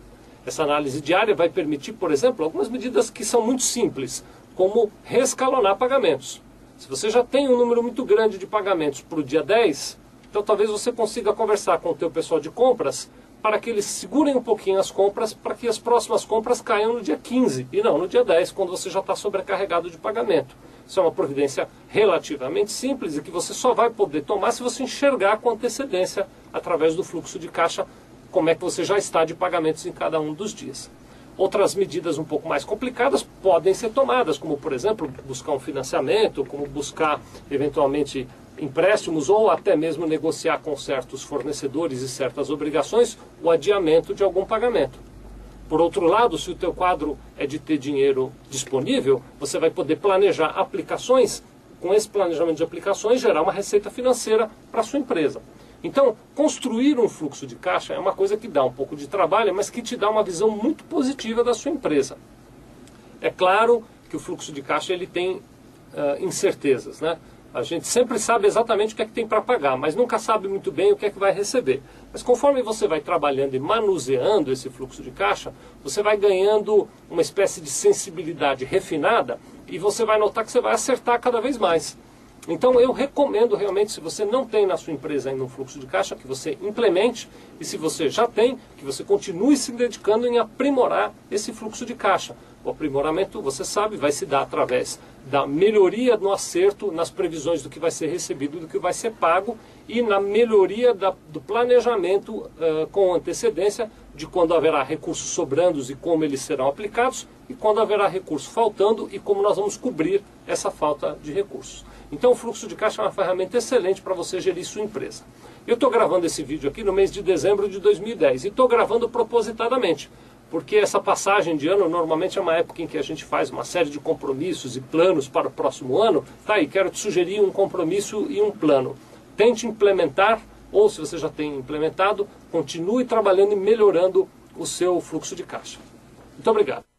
Essa análise diária vai permitir, por exemplo, algumas medidas que são muito simples, como reescalonar pagamentos. Se você já tem um número muito grande de pagamentos para o dia 10, então talvez você consiga conversar com o teu pessoal de compras para que eles segurem um pouquinho as compras, para que as próximas compras caiam no dia 15 e não no dia 10, quando você já está sobrecarregado de pagamento. Isso é uma providência relativamente simples e que você só vai poder tomar se você enxergar com antecedência, através do fluxo de caixa, como é que você já está de pagamentos em cada um dos dias. Outras medidas um pouco mais complicadas podem ser tomadas, como, por exemplo, buscar um financiamento, como buscar, eventualmente, empréstimos ou até mesmo negociar com certos fornecedores e certas obrigações o adiamento de algum pagamento. Por outro lado, se o teu quadro é de ter dinheiro disponível, você vai poder planejar aplicações, com esse planejamento de aplicações, gerar uma receita financeira para a sua empresa. Então, construir um fluxo de caixa é uma coisa que dá um pouco de trabalho, mas que te dá uma visão muito positiva da sua empresa. É claro que o fluxo de caixa ele tem incertezas, né? A gente sempre sabe exatamente o que é que tem para pagar, mas nunca sabe muito bem o que é que vai receber. Mas conforme você vai trabalhando e manuseando esse fluxo de caixa, você vai ganhando uma espécie de sensibilidade refinada e você vai notar que você vai acertar cada vez mais. Então eu recomendo realmente, se você não tem na sua empresa ainda um fluxo de caixa, que você implemente, e se você já tem, que você continue se dedicando em aprimorar esse fluxo de caixa. O aprimoramento, você sabe, vai se dar através da melhoria no acerto, nas previsões do que vai ser recebido, do que vai ser pago, e na melhoria do planejamento com antecedência de quando haverá recursos sobrando e como eles serão aplicados, e quando haverá recurso faltando e como nós vamos cobrir essa falta de recursos. Então o fluxo de caixa é uma ferramenta excelente para você gerir sua empresa. Eu estou gravando esse vídeo aqui no mês de dezembro de 2010 e estou gravando propositadamente, porque essa passagem de ano normalmente é uma época em que a gente faz uma série de compromissos e planos para o próximo ano. Tá aí, quero te sugerir um compromisso e um plano. Tente implementar, ou se você já tem implementado, continue trabalhando e melhorando o seu fluxo de caixa. Muito obrigado.